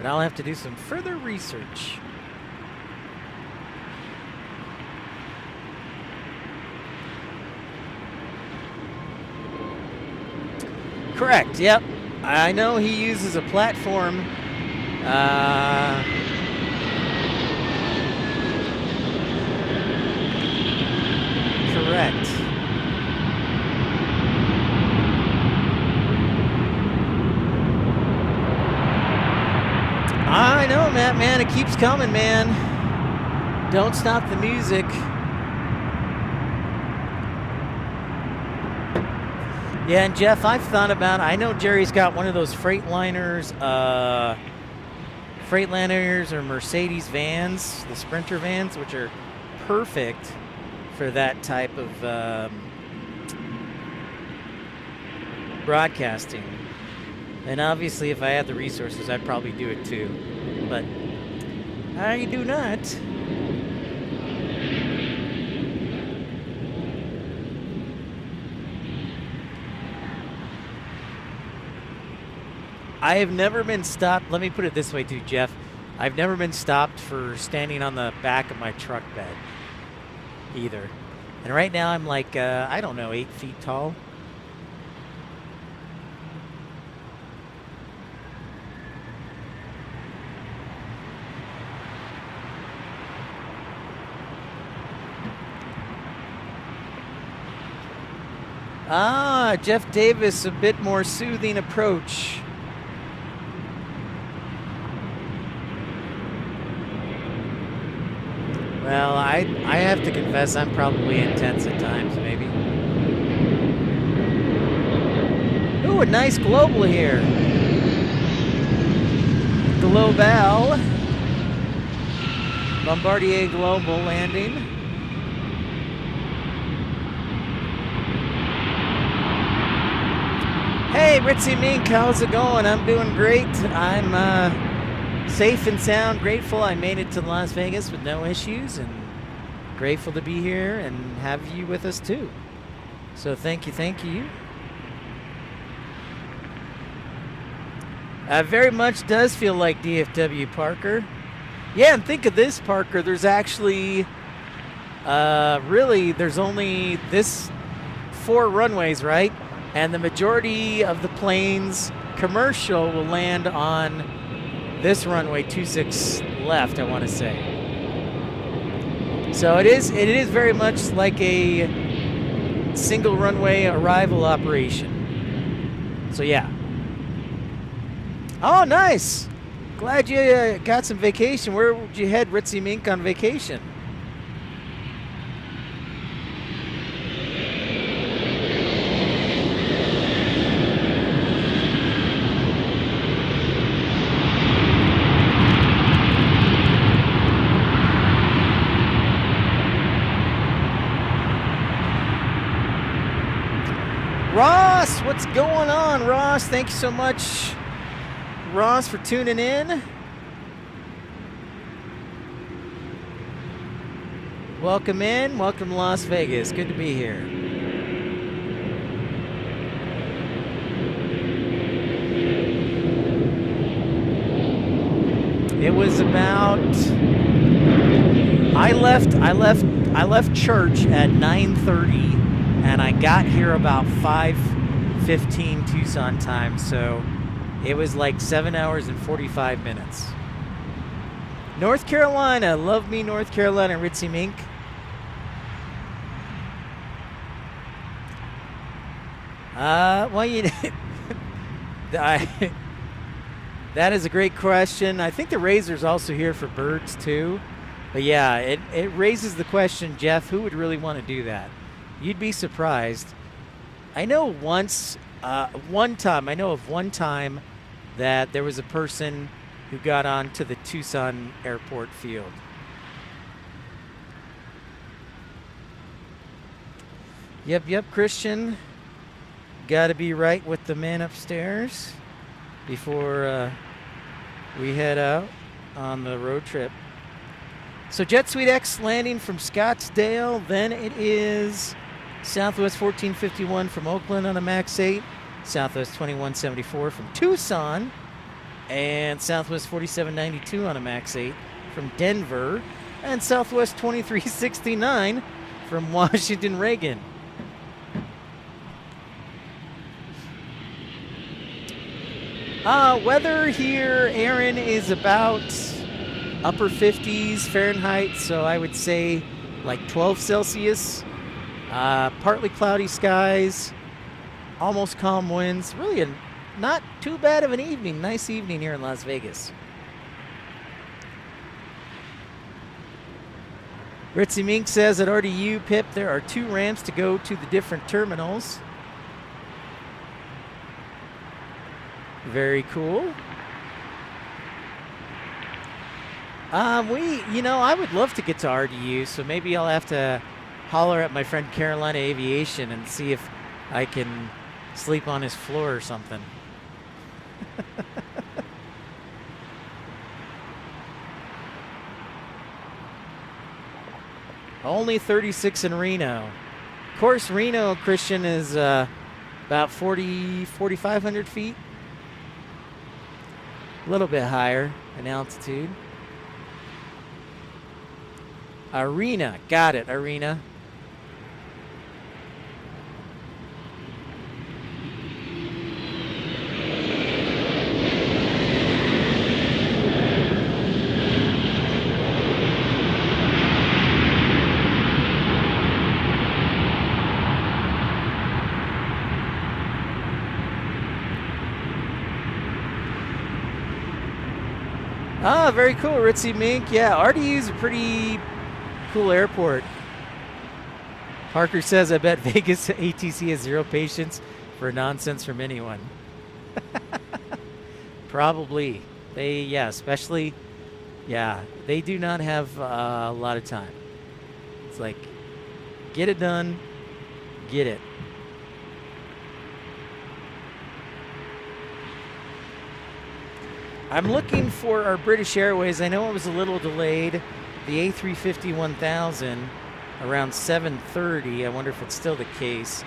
I'll have to do some further research. Correct, yep. I know he uses a platform. Correct. I know, Matt, man. It keeps coming, man. Don't stop the music. Yeah, and Jeff, I've thought about, I know Jerry's got one of those Freightliners or Mercedes vans, the Sprinter vans, which are perfect for that type of broadcasting. And obviously, if I had the resources, I'd probably do it too. But I do not. I have never been stopped. Let me put it this way too, Jeff. I've never been stopped for standing on the back of my truck bed either. And right now I'm like, I don't know, 8 feet tall. Ah, Jeff Davis, a bit more soothing approach. Well, I have to confess I'm probably intense at times, maybe. Ooh, a nice global here. Global. Bombardier Global landing. Hey, Ritzy Mink, how's it going? I'm doing great. I'm safe and sound, grateful I made it to Las Vegas with no issues, and grateful to be here and have you with us too. So thank you, thank you. Very much does feel like DFW, Parker. Yeah, and think of this, Parker. There's actually, really, there's only this 4 runways, right? And the majority of the planes, commercial, will land on this runway 26 left, I want to say. So it is very much like a single runway arrival operation. So yeah. Oh, nice. Glad you got some vacation. Where would you head, Ritzy Mink, on vacation? Ross, what's going on, Ross? Thank you so much, Ross, for tuning in. Welcome in. Welcome to Las Vegas. Good to be here. It was about, I left church at 9:30. And I got here about 5:15 Tucson time, so it was like 7 hours and 45 minutes. North Carolina, love me North Carolina, Ritzy Mink. Well, that is a great question. I think the Razor's also here for birds too. But yeah, it raises the question, Jeff, who would really want to do that? You'd be surprised. I know one time that there was a person who got onto the Tucson airport field. Yep, Christian. Got to be right with the man upstairs before we head out on the road trip. So Jet Suite X landing from Scottsdale. Then it is Southwest 1451 from Oakland on a MAX 8. Southwest 2174 from Tucson. And Southwest 4792 on a Max 8 from Denver. And Southwest 2369 from Washington Reagan. Weather here, Aaron, is about upper 50s Fahrenheit, so I would say like 12 Celsius. Partly cloudy skies, almost calm winds. Really not too bad of an evening. Nice evening here in Las Vegas. Ritzy Mink says at RDU, Pip, there are 2 ramps to go to the different terminals. Very cool. I would love to get to RDU, so maybe I'll have to holler at my friend Carolina Aviation and see if I can sleep on his floor or something. Only 36 in Reno. Of course, Reno, Christian, is about 4,500 feet. A little bit higher in altitude. Arena. Got it, Arena. Very cool, Ritzy Mink. Yeah, RDU is a pretty cool airport. Parker says, I bet Vegas ATC has 0 patience for nonsense from anyone. Probably. They do not have a lot of time. It's like, get it done, get it. I'm looking for our British Airways. I know it was a little delayed. The A350-1000 around 7:30. I wonder if it's still the case.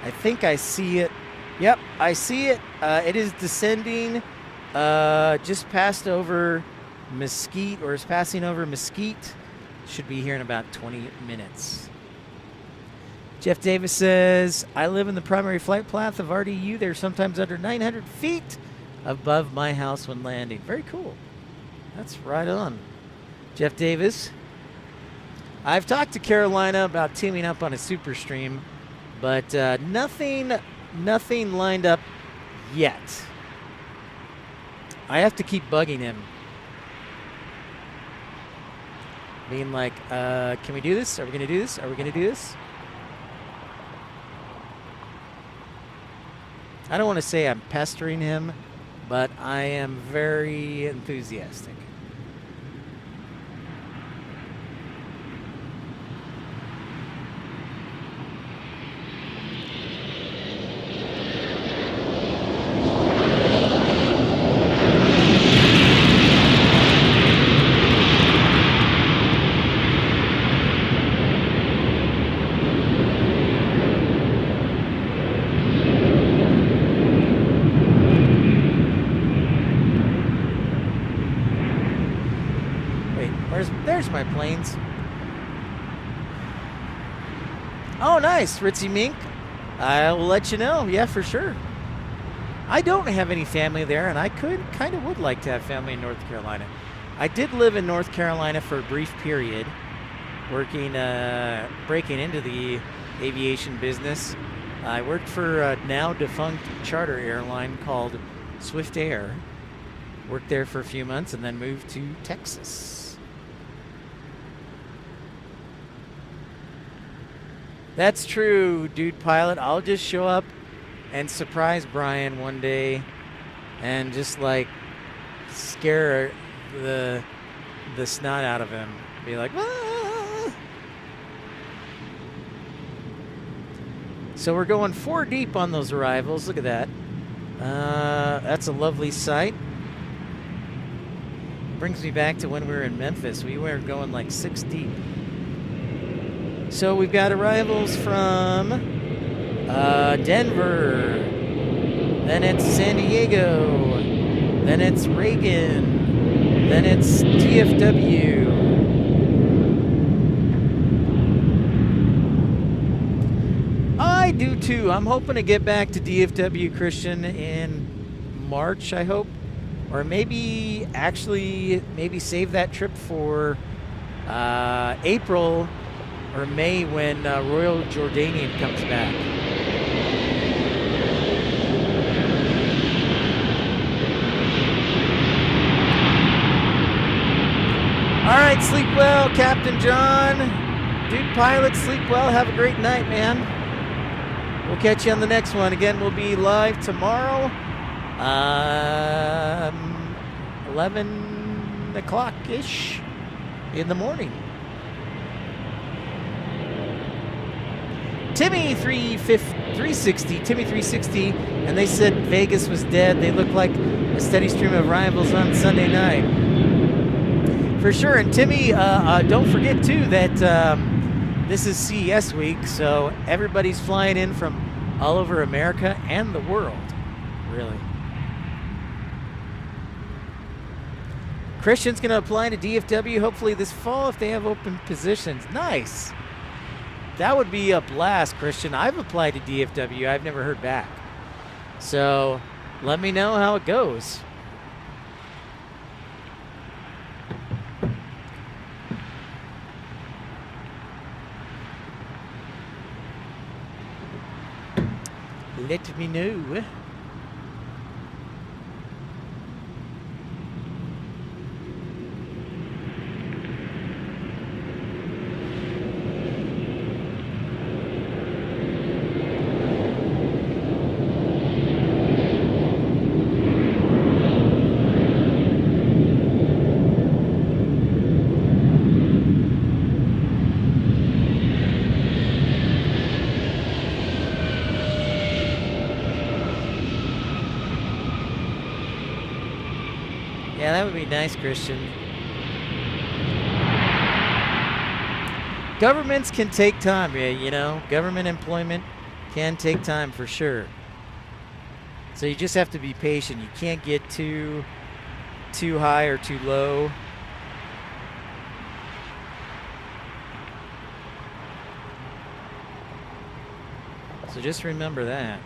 I think I see it. Yep, I see it. It is descending just past over Mesquite, or is passing over Mesquite. Should be here in about 20 minutes. Jeff Davis says, I live in the primary flight path of RDU. They're sometimes under 900 feet above my house when landing. Very cool. That's right on. Jeff Davis. I've talked to Carolina about teaming up on a super stream, but nothing lined up yet. I have to keep bugging him. Being like, can we do this? Are we going to do this? Are we going to do this? I don't want to say I'm pestering him, but I am very enthusiastic. There's my planes. Oh, nice, Ritzy Mink. I will let you know. Yeah, for sure. I don't have any family there, and I would like to have family in North Carolina. I did live in North Carolina for a brief period, working, breaking into the aviation business. I worked for a now defunct charter airline called Swift Air. Worked there for a few months and then moved to Texas. That's true, dude pilot. I'll just show up and surprise Brian one day and just like scare the snot out of him. Be like, ah! So we're going 4 deep on those arrivals. Look at that. That's a lovely sight. Brings me back to when we were in Memphis. We were going like 6 deep. So we've got arrivals from Denver, then it's San Diego, Then it's Reagan. Then it's DFW. I do too. I'm hoping to get back to DFW, Christian, in March, I hope. Or maybe save that trip for April or May when Royal Jordanian comes back. All right, sleep well, Captain John. Dude Pilot, sleep well. Have a great night, man. We'll catch you on the next one. Again, we'll be live tomorrow. 11 o'clock-ish in the morning. Timmy 360, and they said Vegas was dead. They look like a steady stream of rivals on Sunday night. For sure. And Timmy, don't forget too that this is CES week, so everybody's flying in from all over America and the world, really. Christian's going to apply to DFW hopefully this fall if they have open positions. Nice. That would be a blast, Christian. I've applied to DFW. I've never heard back. So let me know how it goes. Let me know. Yeah, that would be nice, Christian. Governments can take time, yeah, you know. Government employment can take time for sure. So you just have to be patient. You can't get too high or too low. So just remember that.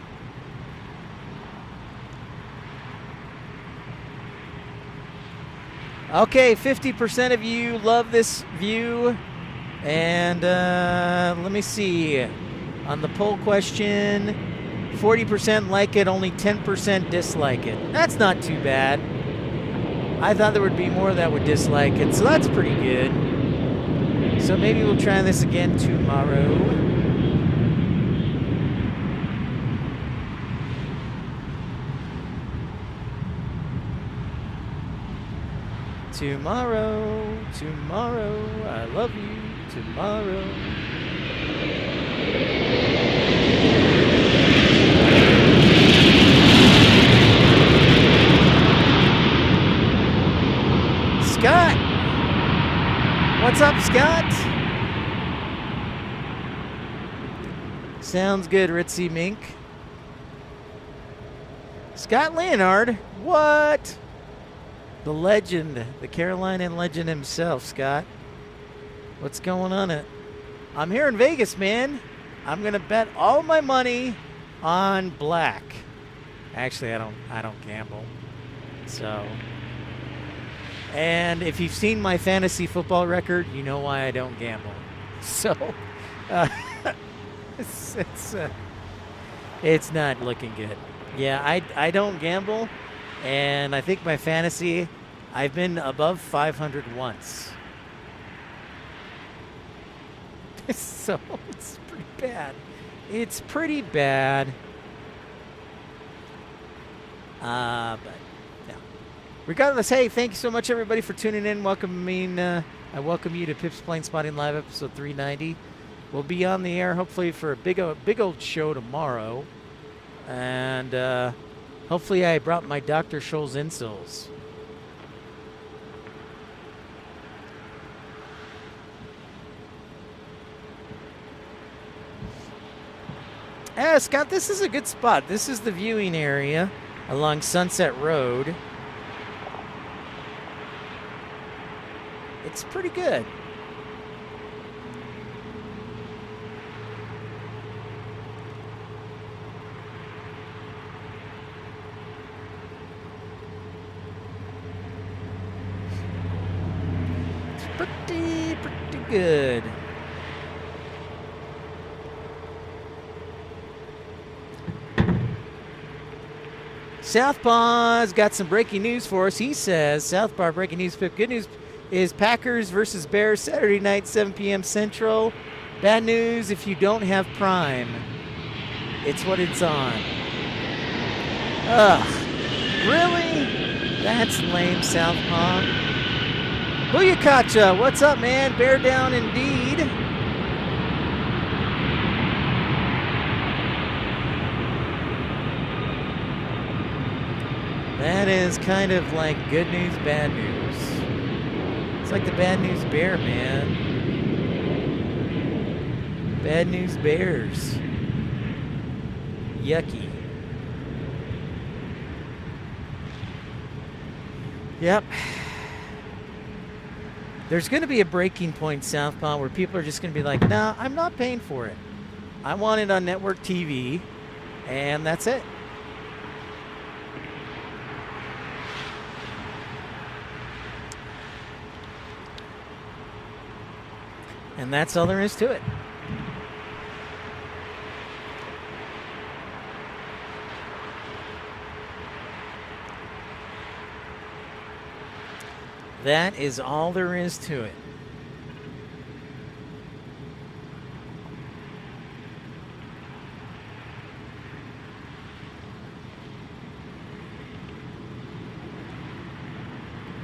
Okay, 50% of you love this view. And let me see. On the poll question, 40% like it, only 10% dislike it. That's not too bad. I thought there would be more that would dislike it, so that's pretty good. So maybe we'll try this again tomorrow. Tomorrow, I love you, tomorrow. Scott! What's up, Scott? Sounds good, Ritzy Mink. Scott Leonard? What? The legend, the Carolinian legend himself, Scott. What's going on? I'm here in Vegas, man. I'm gonna bet all my money on black. Actually, I don't gamble. So, and if you've seen my fantasy football record, you know why I don't gamble. So, it's not looking good. Yeah, I don't gamble. And I think my fantasy, I've been above 500 once. So it's pretty bad. It's pretty bad. But yeah. Regardless, hey, thank you so much, everybody, for tuning in. I welcome you to Pip's Plane Spotting Live, episode 390. We'll be on the air, hopefully, for a big old show tomorrow. And hopefully I brought my Dr. Scholl's insoles. Scott, this is a good spot. This is the viewing area along Sunset Road. looks pretty good. It's pretty good. Southpaw's got some breaking news for us. He says, Southpaw breaking news. Pip. Good news is Packers versus Bears Saturday night, 7 p.m. Central. Bad news if you don't have Prime. It's what it's on. Ugh. Really? That's lame, Southpaw. Booyakacha, what's up, man? Bear down indeed. That is kind of like good news, bad news. It's like the bad news bear, man. Bad news bears. Yucky. Yep. There's going to be a breaking point, Southpaw, where people are just going to be like, nah, I'm not paying for it. I want it on network TV, and that's it. And that's all there is to it. That is all there is to it.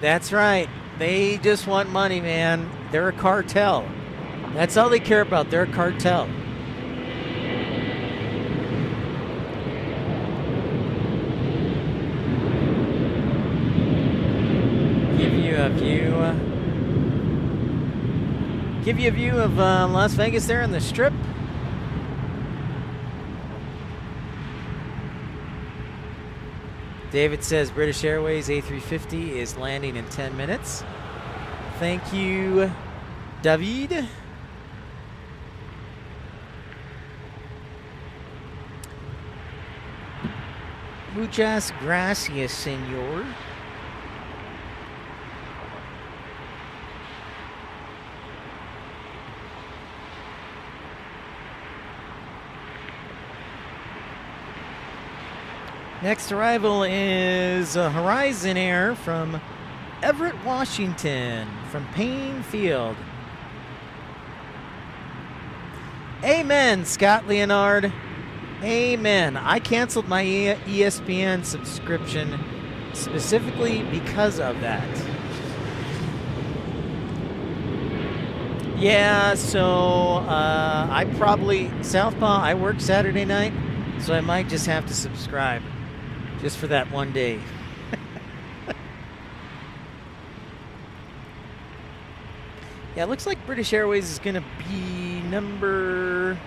That's right. They just want money, man. They're a cartel. That's all they care about. They're a cartel. Give you a view of Las Vegas there on the Strip. David says British Airways A350 is landing in 10 minutes. Thank you, David. Muchas gracias, senor. Next arrival is Horizon Air from Everett, Washington, from Payne Field. Amen, Scott Leonard. Amen. I canceled my ESPN subscription specifically because of that. Yeah, so I probably, Southpaw, I work Saturday night, so I might just have to subscribe just for that one day. Yeah, it looks like British Airways is going to be number...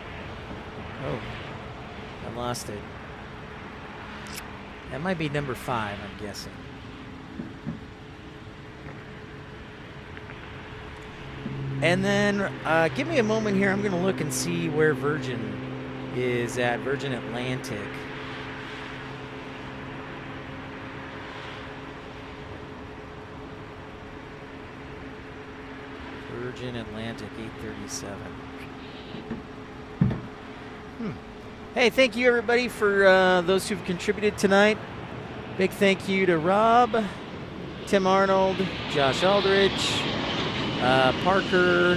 Oh, I lost it. That might be number 5, I'm guessing. And then, give me a moment here. I'm going to look and see where Virgin is at. Virgin Atlantic. Virgin Atlantic 837. Hey, thank you everybody for those who've contributed tonight. Big thank you to Rob, Tim Arnold, Josh Aldrich, Parker.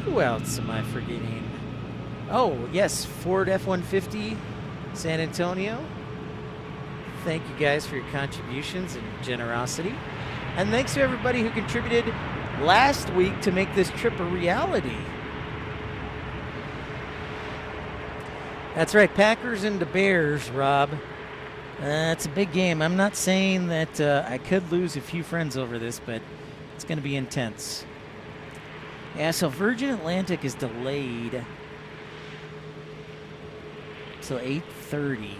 Who else am I forgetting? Oh, yes, Ford F-150, San Antonio. Thank you guys for your contributions and generosity. And thanks to everybody who contributed last week to make this trip a reality. That's right, Packers and the Bears, Rob. It's a big game. I'm not saying that I could lose a few friends over this, but it's going to be intense. Yeah, so Virgin Atlantic is delayed till 8:30.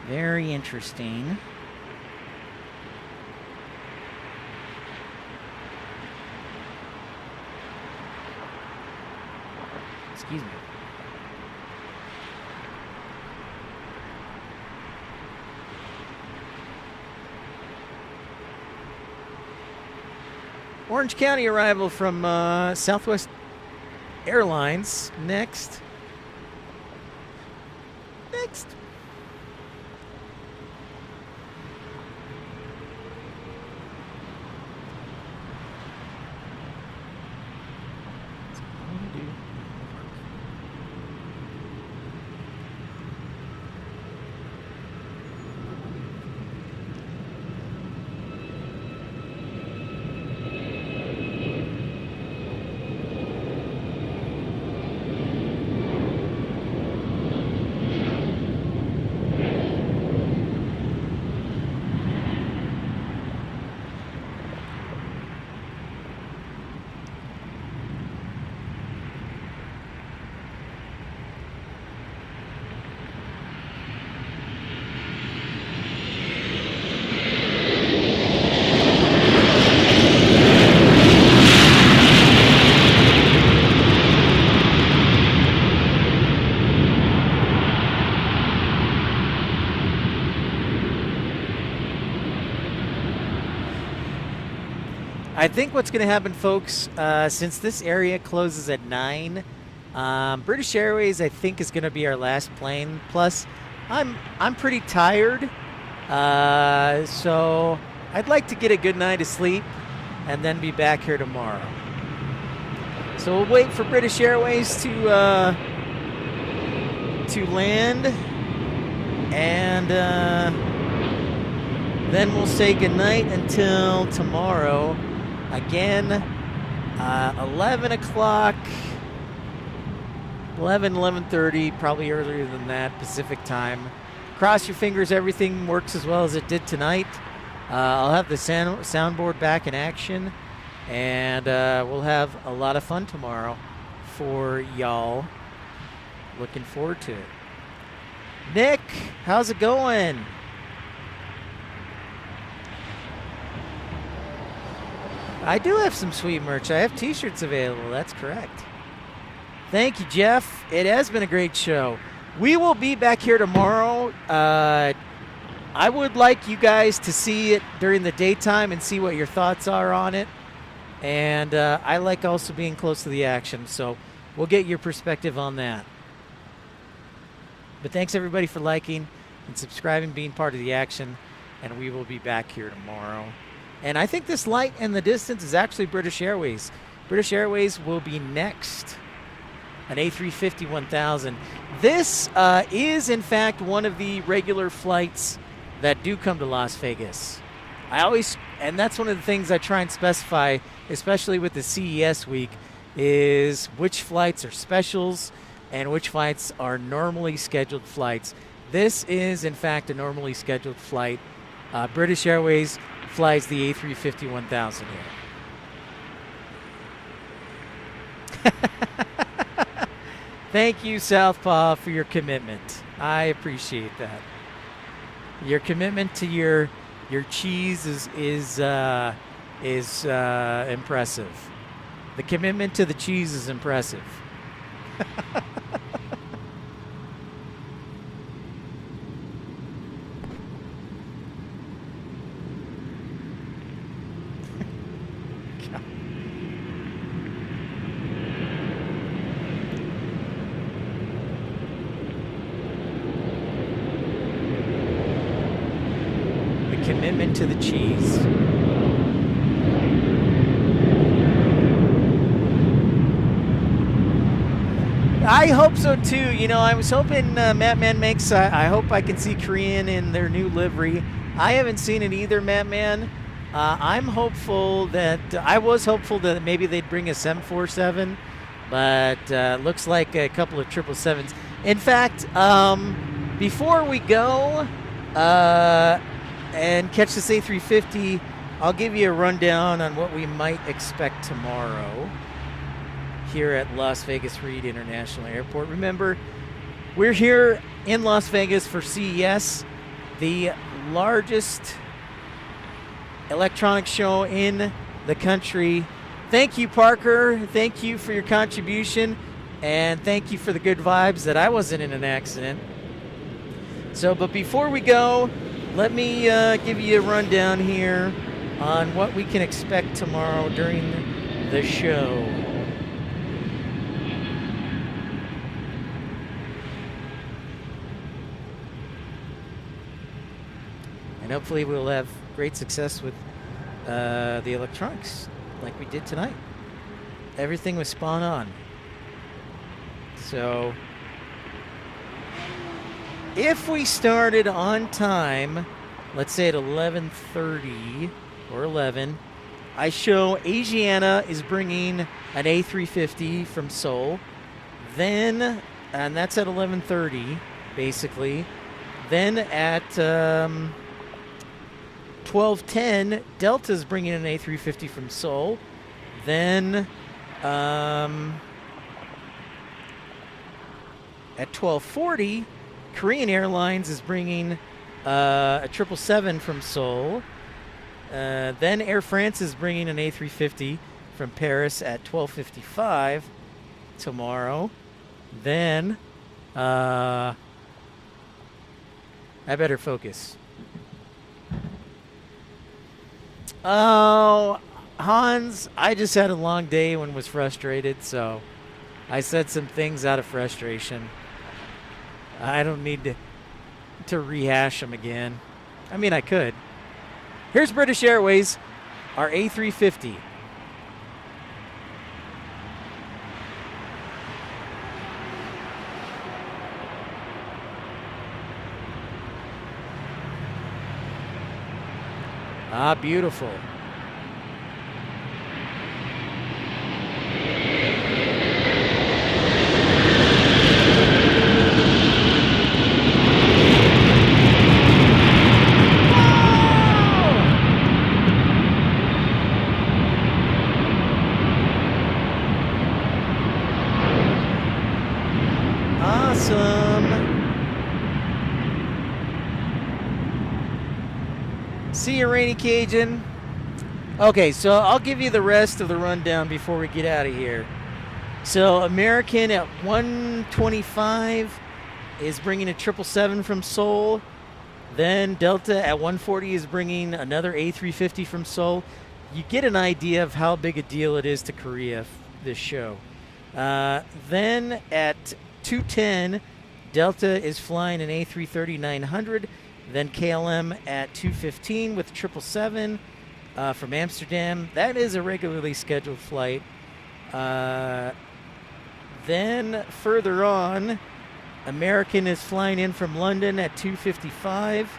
Very interesting. Excuse me. Orange County arrival from Southwest Airlines. Next. Next. I think what's going to happen, folks, since this area closes at 9, British Airways, I think, is going to be our last plane. Plus, I'm pretty tired, so I'd like to get a good night of sleep and then be back here tomorrow. So we'll wait for British Airways to land, and then we'll say goodnight until tomorrow. Again, 11 o'clock, 11:30, probably earlier than that, Pacific time. Cross your fingers everything works as well as it did tonight. I'll have the soundboard back in action, and we'll have a lot of fun tomorrow for y'all. Looking forward to it. Nick, how's it going? I do have some sweet merch. I have t-shirts available. That's correct. Thank you, Jeff. It has been a great show. We will be back here tomorrow. I would like you guys to see it during the daytime and see what your thoughts are on it. And I like also being close to the action, so we'll get your perspective on that. But thanks, everybody, for liking and subscribing, being part of the action, and we will be back here tomorrow. And I think this light in the distance is actually British Airways. British Airways will be next. An A350-1000. This is, in fact, one of the regular flights that do come to Las Vegas. And that's one of the things I try and specify, especially with the CES week, is which flights are specials and which flights are normally scheduled flights. This is, in fact, a normally scheduled flight. British Airways flies the A350-1000 here. Thank you, Southpaw, for your commitment. I appreciate that. Your commitment to your cheese is impressive. The commitment to the cheese is impressive. Commitment to the cheese. I hope so too. You know, I was hoping Matman makes. I hope I can see Korean in their new livery. I haven't seen it either, Matman. I'm hopeful that I was hopeful that maybe they'd bring a 747, but looks like a couple of 777s. In fact, before we go. And catch this A350, I'll give you a rundown on what we might expect tomorrow here at Las Vegas Reid International Airport. Remember, we're here in Las Vegas for CES, the largest electronics show in the country. Thank you, Parker. Thank you for your contribution, and thank you for the good vibes that I wasn't in an accident. So, but before we go, let me give you a rundown here on what we can expect tomorrow during the show. And hopefully we'll have great success with the electronics like we did tonight. Everything was spot on. So if we started on time, let's say at 11:30 or 11, I show Asiana is bringing an A350 from Seoul. Then, and that's at 11:30, basically. Then at 12:10, Delta's bringing an A350 from Seoul. Then at 12:40, Korean Airlines is bringing a 777 from Seoul. Then Air France is bringing an A350 from Paris at 12:55 tomorrow. Then, I better focus. Oh, Hans, I just had a long day and was frustrated, so I said some things out of frustration. I don't need to rehash them again. I mean, I could. Here's British Airways, our A350. Ah, beautiful. See you, Rainy Cajun. Okay, so I'll give you the rest of the rundown before we get out of here. So American at 125 is bringing a 777 from Seoul. Then Delta at 140 is bringing another A350 from Seoul. You get an idea of how big a deal it is to Korea, this show. Then at 210, Delta is flying an A330-900. Then KLM at 2:15 with 777 from Amsterdam. That is a regularly scheduled flight. Then further on, American is flying in from London at 2:55.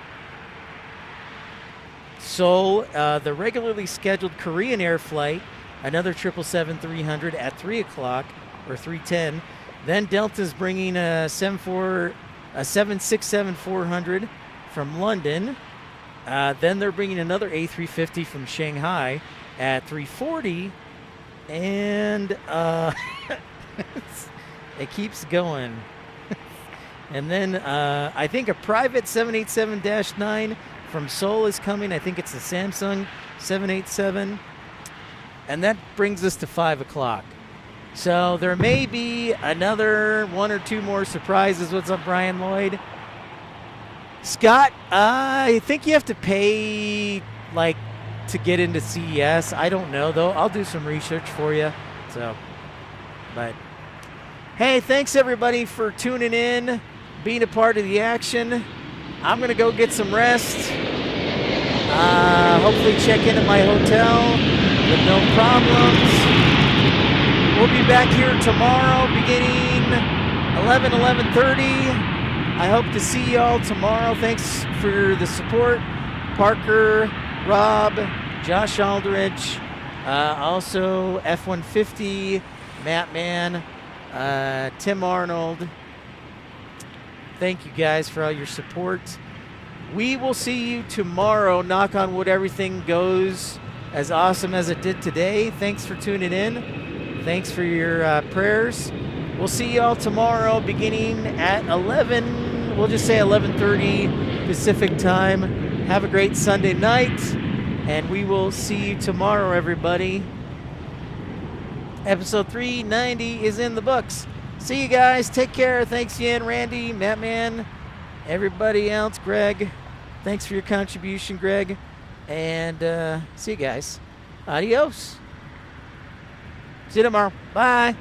Seoul, the regularly scheduled Korean Air flight, another 777-300 at 3 o'clock or 3:10. Then Delta's bringing a 767-400 from London. Then they're bringing another A350 from Shanghai at 3:40. And it keeps going. And then I think a private 787-9 from Seoul is coming. I think it's the Samsung 787. And that brings us to 5 o'clock. So there may be another one or two more surprises. What's up, Brian Lloyd? Scott, I think you have to pay, like, to get into CES. I don't know, though. I'll do some research for you. So, but, hey, thanks, everybody, for tuning in, being a part of the action. I'm going to go get some rest. Hopefully check in at my hotel with no problems. We'll be back here tomorrow beginning 11:30. I hope to see y'all tomorrow. Thanks for the support. Parker, Rob, Josh Aldrich, also F-150, Matt Mann, Tim Arnold. Thank you guys for all your support. We will see you tomorrow. Knock on wood, everything goes as awesome as it did today. Thanks for tuning in. Thanks for your prayers. We'll see y'all tomorrow beginning at 11. We'll just say 11:30 Pacific time. Have a great Sunday night, and we will see you tomorrow, everybody. Episode 390 is in the books. See you guys. Take care. Thanks, Yen, Randy, Mattman, everybody else, Greg. Thanks for your contribution, Greg. And see you guys. Adios. See you tomorrow. Bye.